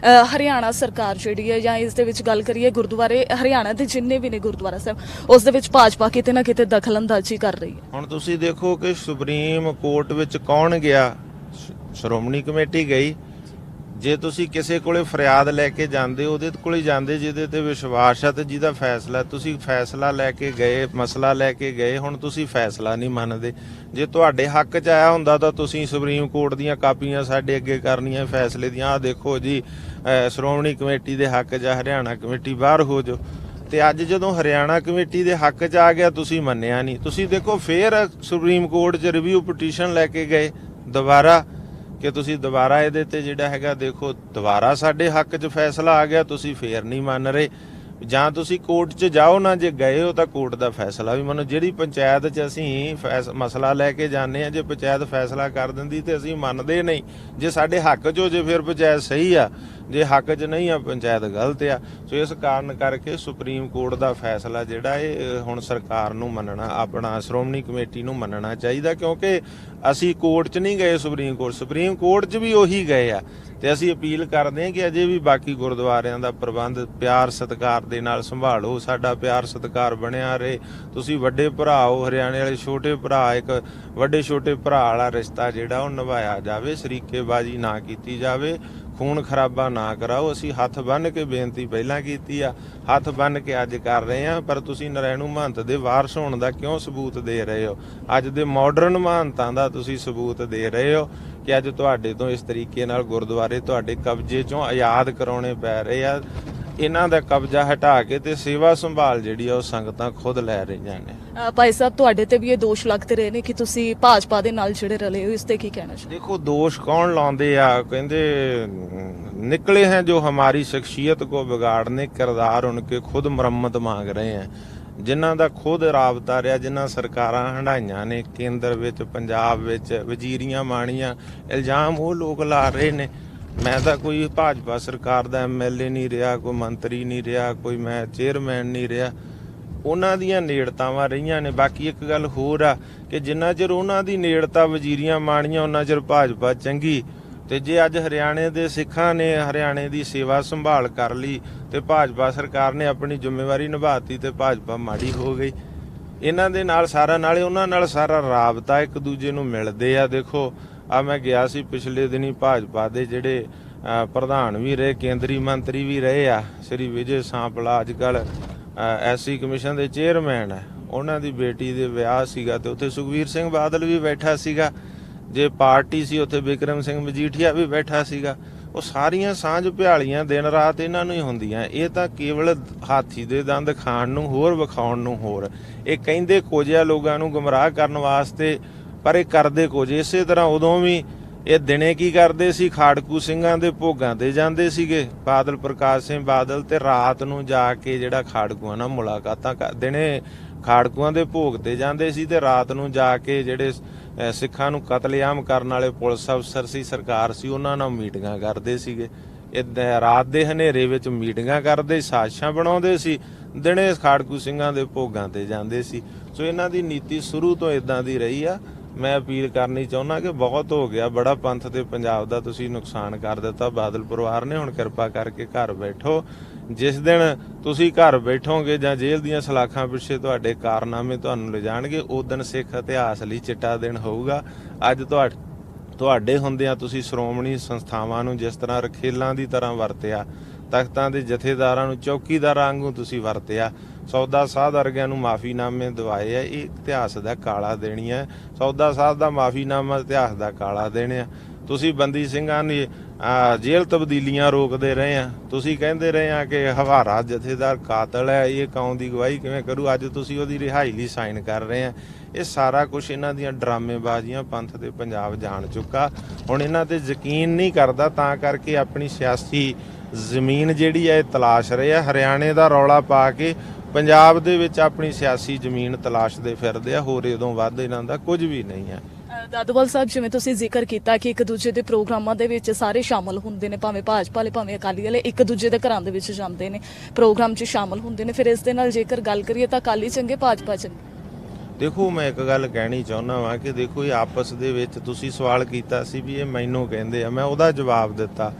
B: ਹਰਿਆਣਾ ਸਰਕਾਰ ਜਿਹੜੀ ਹੈ, ਜਾਂ ਇਸ ਦੇ ਵਿੱਚ ਗੱਲ ਕਰੀਏ ਗੁਰਦੁਆਰੇ ਹਰਿਆਣਾ ਦੇ ਜਿੰਨੇ ਵੀ ਨੇ ਗੁਰਦੁਆਰਾ ਸਾਹਿਬ, ਉਸ ਦੇ ਵਿੱਚ ਭਾਜਪਾ ਕਿਤੇ ਨਾ ਕਿਤੇ ਦਖਲ ਅੰਦਾਜ਼ੀ ਕਰ ਰਹੀ ਹੈ।
A: ਹੁਣ ਤੁਸੀਂ ਦੇਖੋ ਕਿ ਸੁਪਰੀਮ ਕੋਰਟ ਵਿੱਚ ਕੌਣ ਗਿਆ? ਸ਼੍ਰੋਮਣੀ ਕਮੇਟੀ ਗਈ। ਜੇ ਤੁਸੀਂ ਕਿਸੇ ਕੋਲੇ ਫਰਿਆਦ ਲੈ ਕੇ ਜਾਂਦੇ, ਉਹਦੇ ਕੋਲੇ ਜਾਂਦੇ ਜਿਹਦੇ ਤੇ ਵਿਸ਼ਵਾਸ ਹੈ ਤੇ ਜਿਹਦਾ ਫੈਸਲਾ, ਤੁਸੀਂ ਫੈਸਲਾ ਲੈ ਕੇ ਗਏ, ਮਸਲਾ ਲੈ ਕੇ ਗਏ, ਹੁਣ ਤੁਸੀਂ ਫੈਸਲਾ ਨਹੀਂ ਮੰਨਦੇ। ਜੇ ਤੁਹਾਡੇ ਹੱਕ 'ਚ ਆਇਆ ਹੁੰਦਾ ਤਾਂ ਤੁਸੀਂ ਸੁਪਰੀਮ ਕੋਰਟ ਦੀਆਂ ਕਾਪੀਆਂ ਸਾਡੇ ਅੱਗੇ ਕਰਨੀਆਂ ਫੈਸਲੇ ਦੀਆਂ, ਆਹ ਦੇਖੋ ਜੀ ਸ਼੍ਰੋਮਣੀ ਕਮੇਟੀ ਦੇ ਹੱਕ 'ਚ ਹਰਿਆਣਾ ਕਮੇਟੀ ਬਾਹਰ ਹੋ ਜਾਓ। ਤੇ ਅੱਜ ਜਦੋਂ ਹਰਿਆਣਾ ਕਮੇਟੀ ਦੇ ਹੱਕ 'ਚ ਆ ਗਿਆ ਤੁਸੀਂ ਮੰਨਿਆ ਨਹੀਂ। ਤੁਸੀਂ ਦੇਖੋ ਫੇਰ ਸੁਪਰੀਮ ਕੋਰਟ 'ਚ ਰਿਵਿਊ ਪਟੀਸ਼ਨ ਲੈ ਕੇ ਗਏ ਦੁਬਾਰਾ ਕਿ ਤੁਸੀਂ ਦੁਬਾਰਾ ਇਹਦੇ ਤੇ ਜਿਹੜਾ ਹੈਗਾ ਦੇਖੋ ਦੁਬਾਰਾ ਸਾਡੇ ਹੱਕ 'ਚ ਫੈਸਲਾ ਆ ਗਿਆ, ਤੁਸੀਂ ਫੇਰ ਨਹੀਂ ਮੰਨ ਰਹੇ। ਜਾਂ ਤੁਸੀਂ ਕੋਰਟ 'ਚ ਜਾਓ ਨਾ, ਜੇ ਗਏ ਹੋ ਤਾਂ ਕੋਰਟ ਦਾ ਫੈਸਲਾ ਵੀ ਮੰਨੋ। ਜਿਹੜੀ ਪੰਚਾਇਤ 'ਚ ਅਸੀਂ ਮਸਲਾ ਲੈ ਕੇ ਜਾਂਦੇ ਆ, ਜੇ ਪੰਚਾਇਤ ਫੈਸਲਾ ਕਰ ਦਿੰਦੀ ਤੇ ਅਸੀਂ ਮੰਨਦੇ ਨਹੀਂ। ਜੇ ਸਾਡੇ ਹੱਕ 'ਚ ਹੋ ਜੇ ਫਿਰ ਪੰਚਾਇਤ ਸਹੀ ਆ, ਜੇ ਹੱਕ 'ਚ ਨਹੀਂ ਆ ਪੰਚਾਇਤ ਗਲਤ ਆ। ਸੋ ਇਸ ਕਾਰਨ ਕਰਕੇ ਸੁਪਰੀਮ ਕੋਰਟ ਦਾ ਫੈਸਲਾ ਜਿਹੜਾ ਇਹ ਹੁਣ ਸਰਕਾਰ ਨੂੰ ਮੰਨਣਾ, ਆਪਣਾ ਸ਼੍ਰੋਮਣੀ ਕਮੇਟੀ ਨੂੰ ਮੰਨਣਾ ਚਾਹੀਦਾ, ਕਿਉਂਕਿ ਅਸੀਂ ਕੋਰਟ 'ਚ ਨਹੀਂ ਗਏ, ਸੁਪਰੀਮ ਕੋਰਟ 'ਚ ਵੀ ਉਹੀ ਗਏ ਆ। ਤੇ ਅਸੀਂ ਅਪੀਲ ਕਰਦੇ ਹਾਂ ਕਿ ਅਜੇ ਵੀ ਬਾਕੀ ਗੁਰਦੁਆਰਿਆਂ ਦਾ ਪ੍ਰਬੰਧ ਪਿਆਰ ਸਤਿਕਾਰ ਦੇ ਨਾਲ ਸੰਭਾਲੋ, ਸਾਡਾ ਪਿਆਰ ਸਤਿਕਾਰ ਬਣਿਆ ਰਹੇ। ਤੁਸੀਂ ਵੱਡੇ ਭਰਾ ਹੋ, ਹਰਿਆਣੇ ਵਾਲੇ ਛੋਟੇ ਭਰਾ, ਇੱਕ ਵੱਡੇ ਛੋਟੇ ਭਰਾ ਵਾਲਾ ਰਿਸ਼ਤਾ ਜਿਹੜਾ ਉਹ ਨਿਭਾਇਆ ਜਾਵੇ, ਸ਼ਰੀਕੇਬਾਜ਼ੀ ਨਾ ਕੀਤੀ ਜਾਵੇ, ਖੂਨ ਖਰਾਬਾ ਨਾ ਕਰਾਓ। ਅਸੀਂ ਹੱਥ ਬੰਨ੍ਹ ਕੇ ਬੇਨਤੀ ਪਹਿਲਾਂ ਕੀਤੀ ਆ, ਹੱਥ ਬੰਨ੍ਹ ਕੇ ਅੱਜ ਕਰ ਰਹੇ ਆ, ਪਰ ਤੁਸੀਂ ਨਰੈਣੂ ਮਹੰਤ ਦੇ ਵਾਰਸ ਹੋਣ ਦਾ ਕਿਉਂ ਸਬੂਤ ਦੇ ਰਹੇ ਹੋ? ਅੱਜ ਦੇ ਮਾਡਰਨ ਮਹੰਤਾਂ ਦਾ ਤੁਸੀਂ ਸਬੂਤ ਦੇ ਰਹੇ ਹੋ ਕਿ ਅੱਜ ਤੁਹਾਡੇ ਤੋਂ ਇਸ ਤਰੀਕੇ ਨਾਲ ਗੁਰਦੁਆਰੇ ਤੁਹਾਡੇ ਕਬਜ਼ੇ 'ਚੋਂ ਆਜ਼ਾਦ ਕਰਾਉਣੇ ਪੈ ਰਹੇ ਆ। ਇਹਨਾਂ ਦਾ ਕਬਜ਼ਾ ਹਟਾ ਕੇ ਤੇ ਸੇਵਾ ਸੰਭਾਲ ਜਿਹੜੀ ਆ ਉਹ ਸੰਗਤਾਂ ਖੁਦ ਲੈ ਰਹੀਆਂ ਨੇ।
B: ਭਾਈ ਸਾਹਿਬ, ਤੁਹਾਡੇ ਤੇ ਵੀ ਇਹ ਦੋਸ਼ ਲੱਗਦੇ ਰਹੇ ਨੇ ਕਿ ਤੁਸੀਂ ਭਾਜਪਾ ਦੇ ਨਾਲ ਜਿਹੜੇ ਰਲੇ ਹੋ, ਇਸ ਤੇ ਕੀ ਕਹਿਣਾ ਚਾਹੁੰਦੇ?
A: देखो दोष कौन लाते आ, कहते निकले हैं जो हमारी शख्सियत को बिगाड़ने, किरदार उनके खुद मुरम्मत मांग रहे हैं। ਜਿਨ੍ਹਾਂ ਦਾ ਖੁਦ ਰਾਬਤਾ ਰਿਹਾ, ਜਿਨ੍ਹਾਂ ਸਰਕਾਰਾਂ ਹੰਢਾਈਆਂ ਨੇ ਕੇਂਦਰ ਵਿੱਚ, ਪੰਜਾਬ ਵਿੱਚ, ਵਜ਼ੀਰੀਆਂ ਮਾਣੀਆਂ, ਇਲਜ਼ਾਮ ਉਹ ਲੋਕ ਲਾ ਰਹੇ ਨੇ। ਮੈਂ ਤਾਂ ਕੋਈ ਭਾਜਪਾ ਸਰਕਾਰ ਦਾ ਐਮਐਲਏ ਨਹੀਂ ਰਿਹਾ, ਕੋਈ ਮੰਤਰੀ ਨਹੀਂ ਰਿਹਾ, ਕੋਈ ਮੈਂ ਚੇਅਰਮੈਨ ਨਹੀਂ ਰਿਹਾ। ਉਹਨਾਂ ਦੀਆਂ ਨੇੜਤਾਵਾਂ ਰਹੀਆਂ ਨੇ। ਬਾਕੀ ਇੱਕ ਗੱਲ ਹੋਰ ਆ ਕਿ ਜਿੰਨਾ ਚਿਰ ਉਹਨਾਂ ਦੀ ਨੇੜਤਾ ਵਜ਼ੀਰੀਆਂ ਮਾਣੀਆਂ ਉਹਨਾਂ ਚਿਰ ਭਾਜਪਾ ਚੰਗੀ, ਤੇ ਜੇ ਅੱਜ ਹਰਿਆਣੇ ਦੇ ਸਿੱਖਾਂ ਨੇ ਹਰਿਆਣੇ ਦੀ ਸੇਵਾ ਸੰਭਾਲ ਕਰ ਲਈ ਤੇ ਭਾਜਪਾ ਸਰਕਾਰ ਨੇ ਆਪਣੀ ਜ਼ਿੰਮੇਵਾਰੀ ਨਿਭਾਤੀ ਤੇ ਭਾਜਪਾ ਮਾੜੀ ਹੋ ਗਈ। ਇਹਨਾਂ ਦੇ ਨਾਲ ਸਾਰਾ ਨਾਲੇ ਉਹਨਾਂ ਨਾਲ ਸਾਰਾ ਰਾਬਤਾ, ਇੱਕ ਦੂਜੇ ਨੂੰ ਮਿਲਦੇ ਆ। ਦੇਖੋ ਆ ਮੈਂ ਗਿਆ ਸੀ ਪਿਛਲੇ ਦਿਨੀ, ਭਾਜਪਾ ਦੇ ਜਿਹੜੇ ਪ੍ਰਧਾਨ ਵੀ ਰਹੇ, ਕੇਂਦਰੀ ਮੰਤਰੀ ਵੀ ਰਹੇ ਆ, ਸ਼੍ਰੀ ਵਿਜੇ ਸਾਂਪਲਾ ਅੱਜ ਕੱਲ੍ਹ ਐਸਸੀ ਕਮਿਸ਼ਨ ਦੇ ਚੇਅਰਮੈਨ ਹੈ, ਉਹਨਾਂ ਦੀ ਬੇਟੀ ਦੇ ਵਿਆਹ ਸੀਗਾ ਤੇ ਉੱਥੇ ਸੁਖਬੀਰ ਸਿੰਘ ਬਾਦਲ ਵੀ ਬੈਠਾ ਸੀਗਾ। ਜੇ ਪਾਰਟੀ ਸੀ ਉੱਥੇ ਬਿਕਰਮ ਸਿੰਘ ਮਜੀਠੀਆ ਵੀ ਬੈਠਾ ਸੀਗਾ। ਉਹ ਸਾਰੀਆਂ ਸਾਂਝ ਭਿਆਲੀਆਂ ਦਿਨ ਰਾਤ ਇਹਨਾਂ ਨੂੰ ਹੀ ਹੁੰਦੀਆਂ। ਇਹ ਤਾਂ ਕੇਵਲ ਹਾਥੀ ਦੇ ਦੰਦ ਖਾਣ ਨੂੰ ਹੋਰ, ਵਿਖਾਉਣ ਨੂੰ ਹੋਰ। ਇਹ ਕਹਿੰਦੇ ਕੁਝ ਆ ਲੋਕਾਂ ਨੂੰ ਗੁੰਮਰਾਹ ਕਰਨ ਵਾਸਤੇ, ਪਰ ਇਹ ਕਰਦੇ ਕੁਝ। ਇਸੇ ਤਰ੍ਹਾਂ ਉਦੋਂ ਵੀ ਇਹ ਦਿਨੇ ਕੀ ਕਰਦੇ ਸੀ, ਖਾੜਕੂ ਸਿੰਘਾਂ ਦੇ ਭੋਗਾਂ ਤੇ ਜਾਂਦੇ ਸੀਗੇ ਬਾਦਲ, ਪ੍ਰਕਾਸ਼ ਸਿੰਘ ਬਾਦਲ, ਤੇ ਰਾਤ ਨੂੰ ਜਾ ਕੇ ਜਿਹੜਾ ਖਾੜਕੂਆਂ ਨਾਲ ਮੁਲਾਕਾਤਾਂ ਦਿਨੇ ਖਾੜਕੂਆਂ ਦੇ ਭੋਗ ਤੇ ਜਾਂਦੇ ਸੀ ਤੇ ਰਾਤ ਨੂੰ ਜਾ ਕੇ ਜਿਹੜੇ ਸਿੱਖਾਂ ਨੂੰ ਕਤਲੇਆਮ ਕਰਨ ਵਾਲੇ ਪੁਲਿਸ ਅਫਸਰ ਸੀ, ਸਰਕਾਰ ਸੀ, ਉਹਨਾਂ ਨਾਲ ਮੀਟਿੰਗਾਂ ਕਰਦੇ ਸੀਗੇ। ਇਹ ਰਾਤ ਦੇ ਹਨੇਰੇ ਵਿੱਚ ਮੀਟਿੰਗਾਂ ਕਰਦੇ, ਸਾਜ਼ਿਸ਼ਾਂ ਬਣਾਉਂਦੇ ਸੀ, ਦਿਨੇ ਖਾੜਕੂ ਸਿੰਘਾਂ ਦੇ ਭੋਗਾਂ ਤੇ ਜਾਂਦੇ ਸੀ। ਸੋ ਇਹਨਾਂ ਦੀ ਨੀਤੀ ਸ਼ੁਰੂ ਤੋਂ ਇਦਾਂ ਦੀ ਰਹੀ ਆ। ਮੈਂ ਅਪੀਲ ਕਰਨੀ ਚਾਹੁੰਦਾ ਕਿ ਬਹੁਤ ਹੋ ਗਿਆ, ਬੜਾ ਪੰਥ ਤੇ ਪੰਜਾਬ ਦਾ ਤੁਸੀਂ ਨੁਕਸਾਨ ਕਰ ਦਿੱਤਾ ਬਾਦਲ ਪਰਿਵਾਰ ਨੇ। ਹੁਣ ਕਿਰਪਾ ਕਰਕੇ ਘਰ ਬੈਠੋ। ਜਿਸ ਦਿਨ ਤੁਸੀਂ ਘਰ ਬੈਠੋਗੇ ਜਾਂ ਜੇਲ੍ਹ ਦੀਆਂ ਸਲਾਖਾਂ ਪਿੱਛੇ ਤੁਹਾਡੇ ਕਾਰਨਾਮੇ ਤੁਹਾਨੂੰ ਲਿਜਾਣਗੇ, ਉਸ ਦਿਨ ਸਿੱਖ ਇਤਿਹਾਸ ਲਈ ਚਿੱਟਾ ਦਿਨ ਹੋਊਗਾ। ਅੱਜ ਤੁਹਾਡੇ ਹੁੰਦਿਆਂ ਤੁਸੀਂ ਸ਼੍ਰੋਮਣੀ ਸੰਸਥਾਵਾਂ ਨੂੰ ਜਿਸ ਤਰ੍ਹਾਂ ਰਖੇਲਾਂ ਦੀ ਤਰ੍ਹਾਂ ਵਰਤਿਆ, ਤਖਤਾਂ ਦੇ ਜਥੇਦਾਰਾਂ ਨੂੰ ਚੌਕੀਦਾਰਾਂ ਵਾਂਗੂ ਤੁਸੀਂ ਵਰਤਿਆ, ਸੌਦਾ ਸਾਧ ਵਰਗਿਆਂ ਨੂੰ ਮਾਫੀਨਾਮੇ ਦਵਾਏ ਆ, ਇਹ ਇਤਿਹਾਸ ਦਾ ਕਾਲਾ ਦੇਣੀ ਹੈ। ਸੌਦਾ ਸਾਧ ਦਾ ਮਾਫੀਨਾਮਾ ਇਤਿਹਾਸ ਦਾ ਕਾਲਾ ਦੇਣ ਆ। ਤੁਸੀਂ ਬੰਦੀ ਸਿੰਘਾਂ ਦੀ ਜੇਲ੍ਹ ਤਬਦੀਲੀਆਂ ਰੋਕਦੇ ਰਹੇ ਆ। ਤੁਸੀਂ ਕਹਿੰਦੇ ਰਹੇ ਆ ਕਿ ਹਵਾਰਾ ਜਥੇਦਾਰ ਕਾਤਲ ਹੈ, ਇਹ ਕੌਮ ਦੀ ਗਵਾਹੀ ਕਿਵੇਂ ਕਰੂ। ਅੱਜ ਤੁਸੀਂ ਉਹਦੀ ਰਿਹਾਈ ਲਈ ਸਾਈਨ ਕਰ ਰਹੇ ਆ। ਇਹ ਸਾਰਾ ਕੁਝ ਇਹਨਾਂ ਦੀਆਂ ਡਰਾਮੇਬਾਜ਼ੀਆਂ ਪੰਥ ਤੇ ਪੰਜਾਬ ਜਾਣ ਚੁੱਕਾ। ਹੁਣ ਇਹਨਾਂ ਤੇ ਯਕੀਨ ਨਹੀਂ ਕਰਦਾ, ਤਾਂ ਕਰਕੇ ਆਪਣੀ ਸਿਆਸੀ ਜ਼ਮੀਨ ਜਿਹੜੀ ਹੈ ਇਹ ਤਲਾਸ਼ ਰਹੇ ਆ। ਹਰਿਆਣੇ ਦਾ ਰੌਲਾ ਪਾ ਕੇ ਪੰਜਾਬ ਦੇ ਵਿੱਚ ਆਪਣੀ ਸਿਆਸੀ ਜ਼ਮੀਨ ਤਲਾਸ਼ਦੇ ਫਿਰਦੇ ਆ। ਹੋਰ ਇਦੋਂ ਵੱਧ ਇਹਨਾਂ ਦਾ ਕੁਝ ਵੀ ਨਹੀਂ ਹੈ।
B: ਦਾਦੂਵਾਲ ਸਾਹਿਬ, ਜਿਵੇਂ ਤੁਸੀਂ ਜ਼ਿਕਰ ਕੀਤਾ ਕਿ ਇੱਕ ਦੂਜੇ ਦੇ ਪ੍ਰੋਗਰਾਮਾਂ ਦੇ ਵਿੱਚ ਸਾਰੇ ਸ਼ਾਮਲ ਹੁੰਦੇ ਨੇ, ਭਾਵੇਂ ਭਾਜਪਾ ਵਾਲੇ ਭਾਵੇਂ ਅਕਾਲੀ ਵਾਲੇ, ਇੱਕ ਦੂਜੇ ਦੇ ਘਰਾਂ ਦੇ ਵਿੱਚ ਜਾਂਦੇ ਨੇ, ਪ੍ਰੋਗਰਾਮ 'ਚ ਸ਼ਾਮਲ ਹੁੰਦੇ ਨੇ। ਫਿਰ ਇਸ ਦੇ ਨਾਲ ਜੇਕਰ ਗੱਲ ਕਰੀਏ ਤਾਂ ਅਕਾਲੀ ਚੰਗੇ, ਭਾਜਪਾ ਚੰਗੇ?
A: ਦੇਖੋ ਮੈਂ ਇੱਕ ਗੱਲ ਕਹਿਣੀ ਚਾਹੁੰਦਾ ਵਾਂ ਕਿ ਦੇਖੋ ਇਹ ਆਪਸ ਦੇ ਵਿੱਚ, ਤੁਸੀਂ ਸਵਾਲ ਕੀਤਾ ਸੀ ਵੀ ਇਹ ਮੈਨੂੰ ਕਹਿੰਦੇ ਆ, ਮੈਂ ਉਹਦਾ ਜਵਾਬ ਦਿੱਤਾ।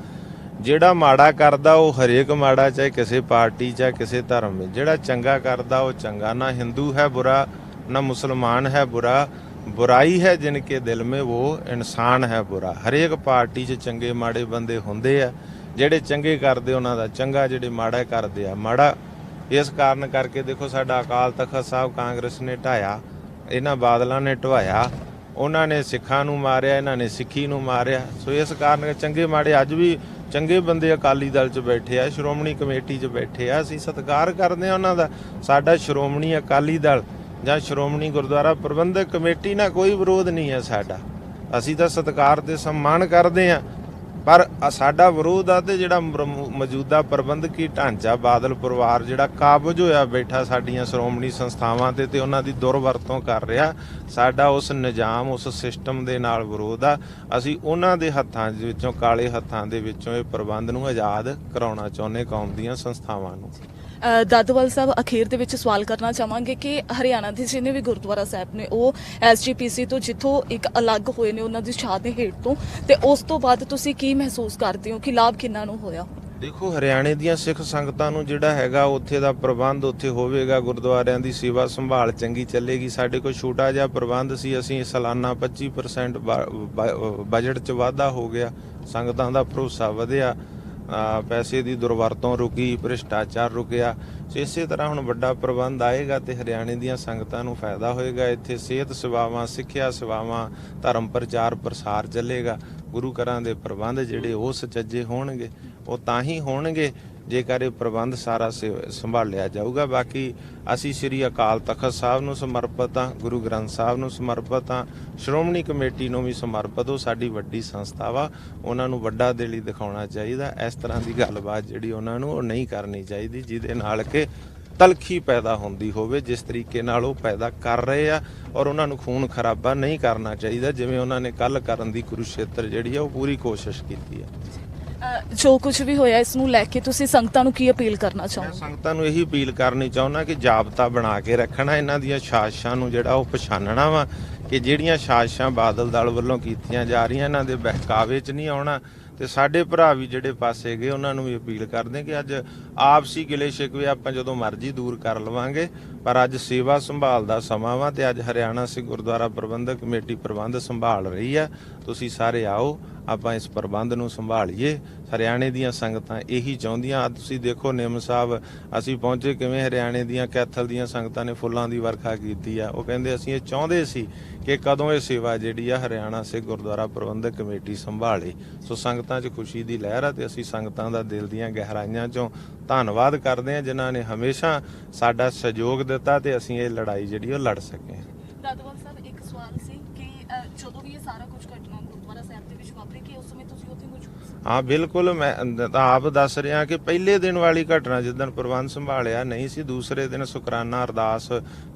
A: ਜਿਹੜਾ ਮਾੜਾ ਕਰਦਾ ਉਹ ਹਰੇਕ ਮਾੜਾ, ਚਾਹੇ ਕਿਸੇ ਪਾਰਟੀ ਚਾਹੇ ਕਿਸੇ ਧਰਮ ਵਿੱਚ। ਜਿਹੜਾ ਚੰਗਾ ਕਰਦਾ ਉਹ ਚੰਗਾ। ਨਾ ਹਿੰਦੂ ਹੈ ਬੁਰਾ, ਨਾ ਮੁਸਲਮਾਨ ਹੈ ਬੁਰਾ। बुराई है जिनके दिल में वो इंसान है बुरा। हरेक पार्टी 'ਚ ਚੰਗੇ ਮਾੜੇ ਬੰਦੇ ਹੁੰਦੇ ਆ। ਜਿਹੜੇ ਚੰਗੇ ਕਰਦੇ ਉਹਨਾਂ ਦਾ ਚੰਗਾ, ਜਿਹੜੇ ਮਾੜਾ ਕਰਦੇ ਆ ਮਾੜਾ। ਇਸ ਕਾਰਨ ਕਰਕੇ ਦੇਖੋ ਸਾਡਾ ਅਕਾਲ ਤਖਤ ਸਾਹਿਬ ਕਾਂਗਰਸ ਨੇ ਢਾਇਆ, ਇਹਨਾਂ ਬਾਦਲਾਂ ਨੇ ਢਵਾਇਆ। ਉਹਨਾਂ ਨੇ ਸਿੱਖਾਂ ਨੂੰ ਮਾਰਿਆ, ਇਹਨਾਂ ਨੇ ਸਿੱਖੀ ਨੂੰ ਮਾਰਿਆ। ਸੋ ਇਸ ਕਾਰਨ ਚੰਗੇ ਮਾੜੇ ਅੱਜ ਵੀ ਚੰਗੇ ਬੰਦੇ ਅਕਾਲੀ ਦਲ 'ਚ ਬੈਠੇ ਆ, ਸ਼੍ਰੋਮਣੀ ਕਮੇਟੀ 'ਚ ਬੈਠੇ ਆ। ਅਸੀਂ ਸਤਿਕਾਰ ਕਰਦੇ ਆ ਉਹਨਾਂ ਦਾ। ਸਾਡਾ ਸ਼੍ਰੋਮਣੀ ਅਕਾਲੀ ਦਲ ਜਾਂ ਸ਼੍ਰੋਮਣੀ ਗੁਰਦੁਆਰਾ ਪ੍ਰਬੰਧਕ ਕਮੇਟੀ ਨਾਲ ਕੋਈ ਵਿਰੋਧ ਨਹੀਂ ਹੈ ਸਾਡਾ। ਅਸੀਂ ਤਾਂ ਸਤਿਕਾਰ ਤੇ ਸਨਮਾਨ ਕਰਦੇ ਹਾਂ, ਪਰ ਸਾਡਾ ਵਿਰੋਧ ਆ ਤੇ ਜਿਹੜਾ ਮੌਜੂਦਾ ਪ੍ਰਬੰਧਕੀ ਢਾਂਚਾ ਬਾਦਲ ਪਰਿਵਾਰ ਜਿਹੜਾ ਕਾਬਜ ਹੋਇਆ ਬੈਠਾ ਸਾਡੀਆਂ ਸ਼੍ਰੋਮਣੀ ਸੰਸਥਾਵਾਂ ਤੇ ਉਹਨਾਂ ਦੀ ਦੁਰਵਰਤੋਂ ਕਰ ਰਿਹਾ, ਸਾਡਾ ਉਸ ਨਿਜ਼ਾਮ, ਉਸ ਸਿਸਟਮ ਦੇ ਨਾਲ ਵਿਰੋਧ ਆ। ਅਸੀਂ ਉਹਨਾਂ ਦੇ ਹੱਥਾਂ ਦੇ ਵਿੱਚੋਂ, ਕਾਲੇ ਹੱਥਾਂ ਦੇ ਵਿੱਚੋਂ ਇਹ ਪ੍ਰਬੰਧ ਨੂੰ ਆਜ਼ਾਦ ਕਰਾਉਣਾ ਚਾਹੁੰਦੇ ਕੌਮ ਦੀਆਂ ਸੰਸਥਾਵਾਂ ਨੂੰ।
B: ਦਾਦੂਵਾਲ ਸਾਹਿਬ, ਅਖੀਰ ਦੇ ਵਿੱਚ ਸਵਾਲ ਕਰਨਾ ਚਾਹਾਂਗੇ ਕਿ ਹਰਿਆਣਾ ਦੇ ਜਿੰਨੇ ਵੀ ਗੁਰਦੁਆਰਾ ਸਾਹਿਬ ਨੇ ਉਹ SGPC ਤੋਂ ਜਿੱਥੋਂ ਇੱਕ ਅਲੱਗ ਹੋਏ ਨੇ, ਉਹਨਾਂ ਦੀ ਛਾਂ ਦੇ ਹੇਠ ਤੋਂ, ਤੇ ਉਸ ਤੋਂ ਬਾਅਦ ਤੁਸੀਂ ਕੀ ਮਹਿਸੂਸ ਕਰਦੇ ਹੋ ਕਿ ਲਾਭ ਕਿੰਨਾ ਨੂੰ ਹੋਇਆ? ਦੇਖੋ
A: ਹਰਿਆਣੇ ਦੀਆਂ ਸਿੱਖ ਸੰਗਤਾਂ ਨੂੰ ਜਿਹੜਾ ਹੈਗਾ ਉੱਥੇ ਦਾ ਪ੍ਰਬੰਧ ਉੱਥੇ ਹੋਵੇਗਾ, ਗੁਰਦੁਆਰਿਆਂ ਦੀ ਸੇਵਾ ਸੰਭਾਲ ਚੰਗੀ ਚੱਲੇਗੀ। ਸਾਡੇ ਕੋਲ ਛੋਟਾ ਜਿਹਾ ਪ੍ਰਬੰਧ ਸੀ, ਅਸੀਂ ਸਾਲਾਨਾ 25% ਬਜਟ 'ਚ ਵਾਧਾ ਹੋ ਗਿਆ, ਸੰਗਤਾਂ ਦਾ ਭਰੋਸਾ ਵਧਿਆ, ਪੈਸੇ ਦੀ ਦੁਰਵਰਤੋਂ ਰੁਕੀ, ਭ੍ਰਿਸ਼ਟਾਚਾਰ ਰੁਕਿਆ। ਸੋ ਇਸੇ ਤਰ੍ਹਾਂ ਹੁਣ ਵੱਡਾ ਪ੍ਰਬੰਧ ਆਏਗਾ ਤੇ ਹਰਿਆਣੇ ਦੀਆਂ ਸੰਗਤਾਂ ਨੂੰ ਫਾਇਦਾ ਹੋਏਗਾ। ਇੱਥੇ ਸਿਹਤ ਸੇਵਾਵਾਂ, ਸਿੱਖਿਆ ਸੇਵਾਵਾਂ, ਧਰਮ ਪ੍ਰਚਾਰ ਪ੍ਰਸਾਰ ਚੱਲੇਗਾ। ਗੁਰੂ ਘਰਾਂ ਦੇ ਪ੍ਰਬੰਧ ਜਿਹੜੇ ਉਹ ਸੁਚੱਜੇ ਹੋਣਗੇ, ਉਹ ਤਾਂ ਹੀ ਹੋਣਗੇ ਜੇਕਰ ਇਹ ਪ੍ਰਬੰਧ ਸਾਰਾ ਸੰਭਾਲਿਆ ਜਾਊਗਾ। ਬਾਕੀ ਅਸੀਂ ਸ੍ਰੀ ਅਕਾਲ ਤਖਤ ਸਾਹਿਬ ਨੂੰ ਸਮਰਪਿਤ ਹਾਂ, ਗੁਰੂ ਗ੍ਰੰਥ ਸਾਹਿਬ ਨੂੰ ਸਮਰਪਿਤ ਹਾਂ, ਸ਼੍ਰੋਮਣੀ ਕਮੇਟੀ ਨੂੰ ਵੀ ਸਮਰਪਿਤ। ਉਹ ਸਾਡੀ ਵੱਡੀ ਸੰਸਥਾ ਵਾ, ਉਹਨਾਂ ਨੂੰ ਵੱਡਾ ਦਿਲ ਹੀ ਦਿਖਾਉਣਾ ਚਾਹੀਦਾ। ਇਸ ਤਰ੍ਹਾਂ ਦੀ ਗੱਲਬਾਤ ਜਿਹੜੀ ਉਹਨਾਂ ਨੂੰ ਉਹ ਨਹੀਂ ਕਰਨੀ ਚਾਹੀਦੀ ਜਿਹਦੇ ਨਾਲ ਕਿ ਤਲਖੀ ਪੈਦਾ ਹੁੰਦੀ ਹੋਵੇ, ਜਿਸ ਤਰੀਕੇ ਨਾਲ ਉਹ ਪੈਦਾ ਕਰ ਰਹੇ ਆ। ਔਰ ਉਹਨਾਂ ਨੂੰ ਖੂਨ ਖਰਾਬਾ ਨਹੀਂ ਕਰਨਾ ਚਾਹੀਦਾ ਜਿਵੇਂ ਉਹਨਾਂ ਨੇ ਕੱਲ੍ਹ ਕਰਨ ਦੀ ਕੁਰੂਕਸ਼ੇਤਰ ਜਿਹੜੀ ਆ ਉਹ ਪੂਰੀ ਕੋਸ਼ਿਸ਼ ਕੀਤੀ ਹੈ।
B: ਜੋ ਕੁਝ ਵੀ ਹੋਇਆ ਇਸ ਨੂੰ ਲੈ ਕੇ ਤੁਸੀਂ ਸੰਗਤਾਂ ਨੂੰ ਕੀ ਅਪੀਲ ਕਰਨਾ
A: ਮੈਂ
B: ਚਾਹੋਗੇ?
A: ਸੰਗਤਾਂ ਨੂੰ ਇਹੀ ਅਪੀਲ ਕਰਨੀ ਚਾਹੁੰਦਾ ਕਿ ਜਾਬਤਾ ਬਣਾ ਕੇ ਰੱਖਣਾ, ਇਹਨਾਂ ਦੀਆਂ ਸਾਜ਼ਿਸ਼ਾਂ ਨੂੰ ਜਿਹੜਾ ਉਹ ਪਛਾਣਨਾ ਵਾ ਕਿ ਜਿਹੜੀਆਂ ਸਾਜ਼ਿਸ਼ਾਂ ਬਾਦਲ ਦਲ ਵੱਲੋਂ ਕੀਤੀਆਂ ਜਾ ਰਹੀਆਂ ਇਹਨਾਂ ਦੇ ਬਹਿਕਾਵੇ 'ਚ ਨਹੀਂ ਆਉਣਾ। ਤੇ ਸਾਡੇ ਭਰਾ ਵੀ ਜਿਹੜੇ ਪਾਸੇ ਗਏ ਉਹਨਾਂ ਨੂੰ ਵੀ ਅਪੀਲ ਕਰਦੇ ਕਿ ਅੱਜ ਆਪਸੀ ਗਿਲੇ ਸ਼ਿਕਵੇ ਆਪਾਂ ਜਦੋਂ ਮਰਜ਼ੀ ਦੂਰ ਕਰ ਲਵਾਂਗੇ, ਪਰ ਅੱਜ ਸੇਵਾ ਸੰਭਾਲ ਦਾ ਸਮਾਂ ਵਾ ਤੇ ਅੱਜ ਹਰਿਆਣਾ ਸਿੱਖ ਗੁਰਦੁਆਰਾ ਪ੍ਰਬੰਧਕ ਕਮੇਟੀ ਪ੍ਰਬੰਧ ਸੰਭਾਲ ਰਹੀ ਆ। ਤੁਸੀਂ ਸਾਰੇ ਆਓ, ਆਪਾਂ ਇਸ ਪ੍ਰਬੰਧ ਨੂੰ ਸੰਭਾਲੀਏ। ਹਰਿਆਣੇ ਦੀਆਂ ਸੰਗਤਾਂ ਇਹੀ ਚਾਹੁੰਦੀਆਂ। ਅੱਜ ਤੁਸੀਂ ਦੇਖੋ ਨਿੰਮ ਸਾਹਿਬ ਅਸੀਂ ਪਹੁੰਚੇ, ਕਿਵੇਂ ਹਰਿਆਣੇ ਦੀਆਂ ਕੈਥਲ ਦੀਆਂ ਸੰਗਤਾਂ ਨੇ ਫੁੱਲਾਂ ਦੀ ਵਰਖਾ ਕੀਤੀ ਆ। ਉਹ ਕਹਿੰਦੇ ਅਸੀਂ ਇਹ ਚਾਹੁੰਦੇ ਸੀ ਕਿ ਕਦੋਂ ਇਹ ਸੇਵਾ ਜਿਹੜੀ ਆ ਹਰਿਆਣਾ ਸਿੱਖ ਗੁਰਦੁਆਰਾ ਪ੍ਰਬੰਧਕ ਕਮੇਟੀ ਸੰਭਾਲੇ। ਸੋ ਸੰਗਤਾਂ 'ਚ ਖੁਸ਼ੀ ਦੀ ਲਹਿਰ ਆ ਤੇ ਅਸੀਂ ਸੰਗਤਾਂ ਦਾ ਦਿਲ ਦੀਆਂ ਗਹਿਰਾਈਆਂ 'ਚੋਂ ਧੰਨਵਾਦ ਕਰਦੇ ਹਾਂ ਜਿਨ੍ਹਾਂ ਨੇ ਹਮੇਸ਼ਾ ਸਾਡਾ ਸਹਿਯੋਗ ਦਿੱਤਾ ਤੇ ਅਸੀਂ ਇਹ ਲੜਾਈ ਜਿਹੜੀ ਉਹ ਲੜ ਸਕੇ।
B: ਦਾਦੂਵਾਲ ਸਾਹਿਬ, ਇੱਕ ਸਵਾਲ ਸੀ ਕਿ ਜਦੋਂ ਵੀ ਇਹ ਸਾਰਾ ਕੁਝ ਘਟਨਾ ਗੁਰਦੁਆਰਾ ਸਾਹਿਬ ਦੇ ਵਿੱਚ ਵਾਪਰੀ ਕਿ ਉਸ ਸਮੇਂ ਤੁਸੀਂ ਉੱਥੇ ਮੌਜੂਦ ਸੀ?
A: ਹਾਂ ਬਿਲਕੁਲ, ਮੈਂ ਤਾਂ ਆਪ ਦੱਸ ਰਿਹਾ ਕਿ ਪਹਿਲੇ ਦਿਨ ਵਾਲੀ ਘਟਨਾ ਜਿੱਦਣ ਪ੍ਰਬੰਧ ਸੰਭਾਲਿਆ ਨਹੀਂ ਸੀ, ਦੂਸਰੇ ਦਿਨ ਸ਼ੁਕਰਾਨਾ ਅਰਦਾਸ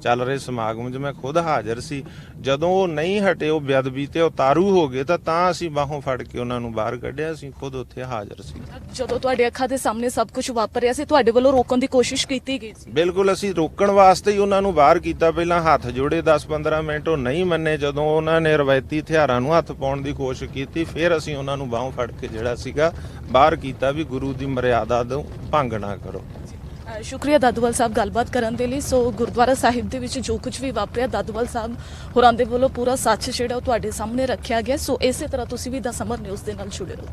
A: ਚੱਲ ਰਹੇ ਸਮਾਗਮ 'ਚ ਮੈਂ ਖੁਦ ਹਾਜ਼ਰ ਸੀ। ਜਦੋਂ ਉਹ ਨਹੀਂ ਹਟੇ, ਉਹ ਬੇਅਦਬੀ ਤੇ ਉਤਾਰੂ ਹੋ ਗਏ ਤਾਂ ਅਸੀਂ ਬਾਹੋਂ ਫੜ ਕੇ ਉਹਨਾਂ ਨੂੰ ਬਾਹਰ ਕੱਢਿਆ। ਅਸੀਂ ਖੁਦ ਉੱਥੇ ਹਾਜ਼ਰ ਸੀ।
B: ਜਦੋਂ ਤੁਹਾਡੇ ਅੱਖਾਂ ਦੇ ਸਾਹਮਣੇ ਸਭ ਕੁਝ ਵਾਪਰਿਆ ਸੀ, ਤੁਹਾਡੇ ਵੱਲੋਂ ਰੋਕਣ ਦੀ ਕੋਸ਼ਿਸ਼ ਕੀਤੀ ਗਈ ਸੀ?
A: ਬਿਲਕੁਲ, ਅਸੀਂ ਰੋਕਣ ਵਾਸਤੇ ਹੀ ਉਹਨਾਂ ਨੂੰ ਬਾਹਰ ਕੀਤਾ। ਪਹਿਲਾਂ ਹੱਥ ਜੋੜੇ 10-15 ਮਿੰਟ, ਉਹ ਨਹੀਂ ਮੰਨੇ। ਜਦੋਂ ਉਹਨਾਂ ਨੇ ਰਵਾਇਤੀ ਹਥਿਆਰਾਂ ਨੂੰ ਹੱਥ ਪਾਉਣ ਦੀ ਕੋਸ਼ਿਸ਼ ਕੀਤੀ, ਫਿਰ ਅਸੀਂ ਉਹਨਾਂ ਨੂੰ ਬਾਹੋਂ ਫੜ ਕੇ ਜਿਹੜਾ ਸੀਗਾ ਬਾਹਰ ਕੀਤਾ ਵੀ ਗੁਰੂ ਦੀ ਮਰਿਆਦਾ ਨੂੰ ਭੰਗ ਨਾ ਕਰੋ।
B: ਸ਼ੁਕਰੀਆ ਦਾਦੂਵਾਲ ਸਾਹਿਬ ਗੱਲਬਾਤ ਕਰਨ ਦੇ ਲਈ। ਸੋ ਗੁਰਦੁਆਰਾ ਸਾਹਿਬ ਦੇ ਵਿੱਚ ਜੋ ਕੁਝ ਵੀ ਵਾਪਰਿਆ, ਦਾਦੂਵਾਲ ਸਾਹਿਬ ਹੋਰਾਂ ਦੇ ਵੱਲੋਂ ਪੂਰਾ ਸੱਚ ਜਿਹੜਾ ਉਹ ਤੁਹਾਡੇ ਸਾਹਮਣੇ ਰੱਖਿਆ ਗਿਆ। ਸੋ ਇਸੇ ਤਰ੍ਹਾਂ ਤੁਸੀਂ ਵੀ ਦਾ ਸਮਰ ਨਿਊਜ਼ ਦੇ ਨਾਲ ਜੁੜੇ ਰਹੋ।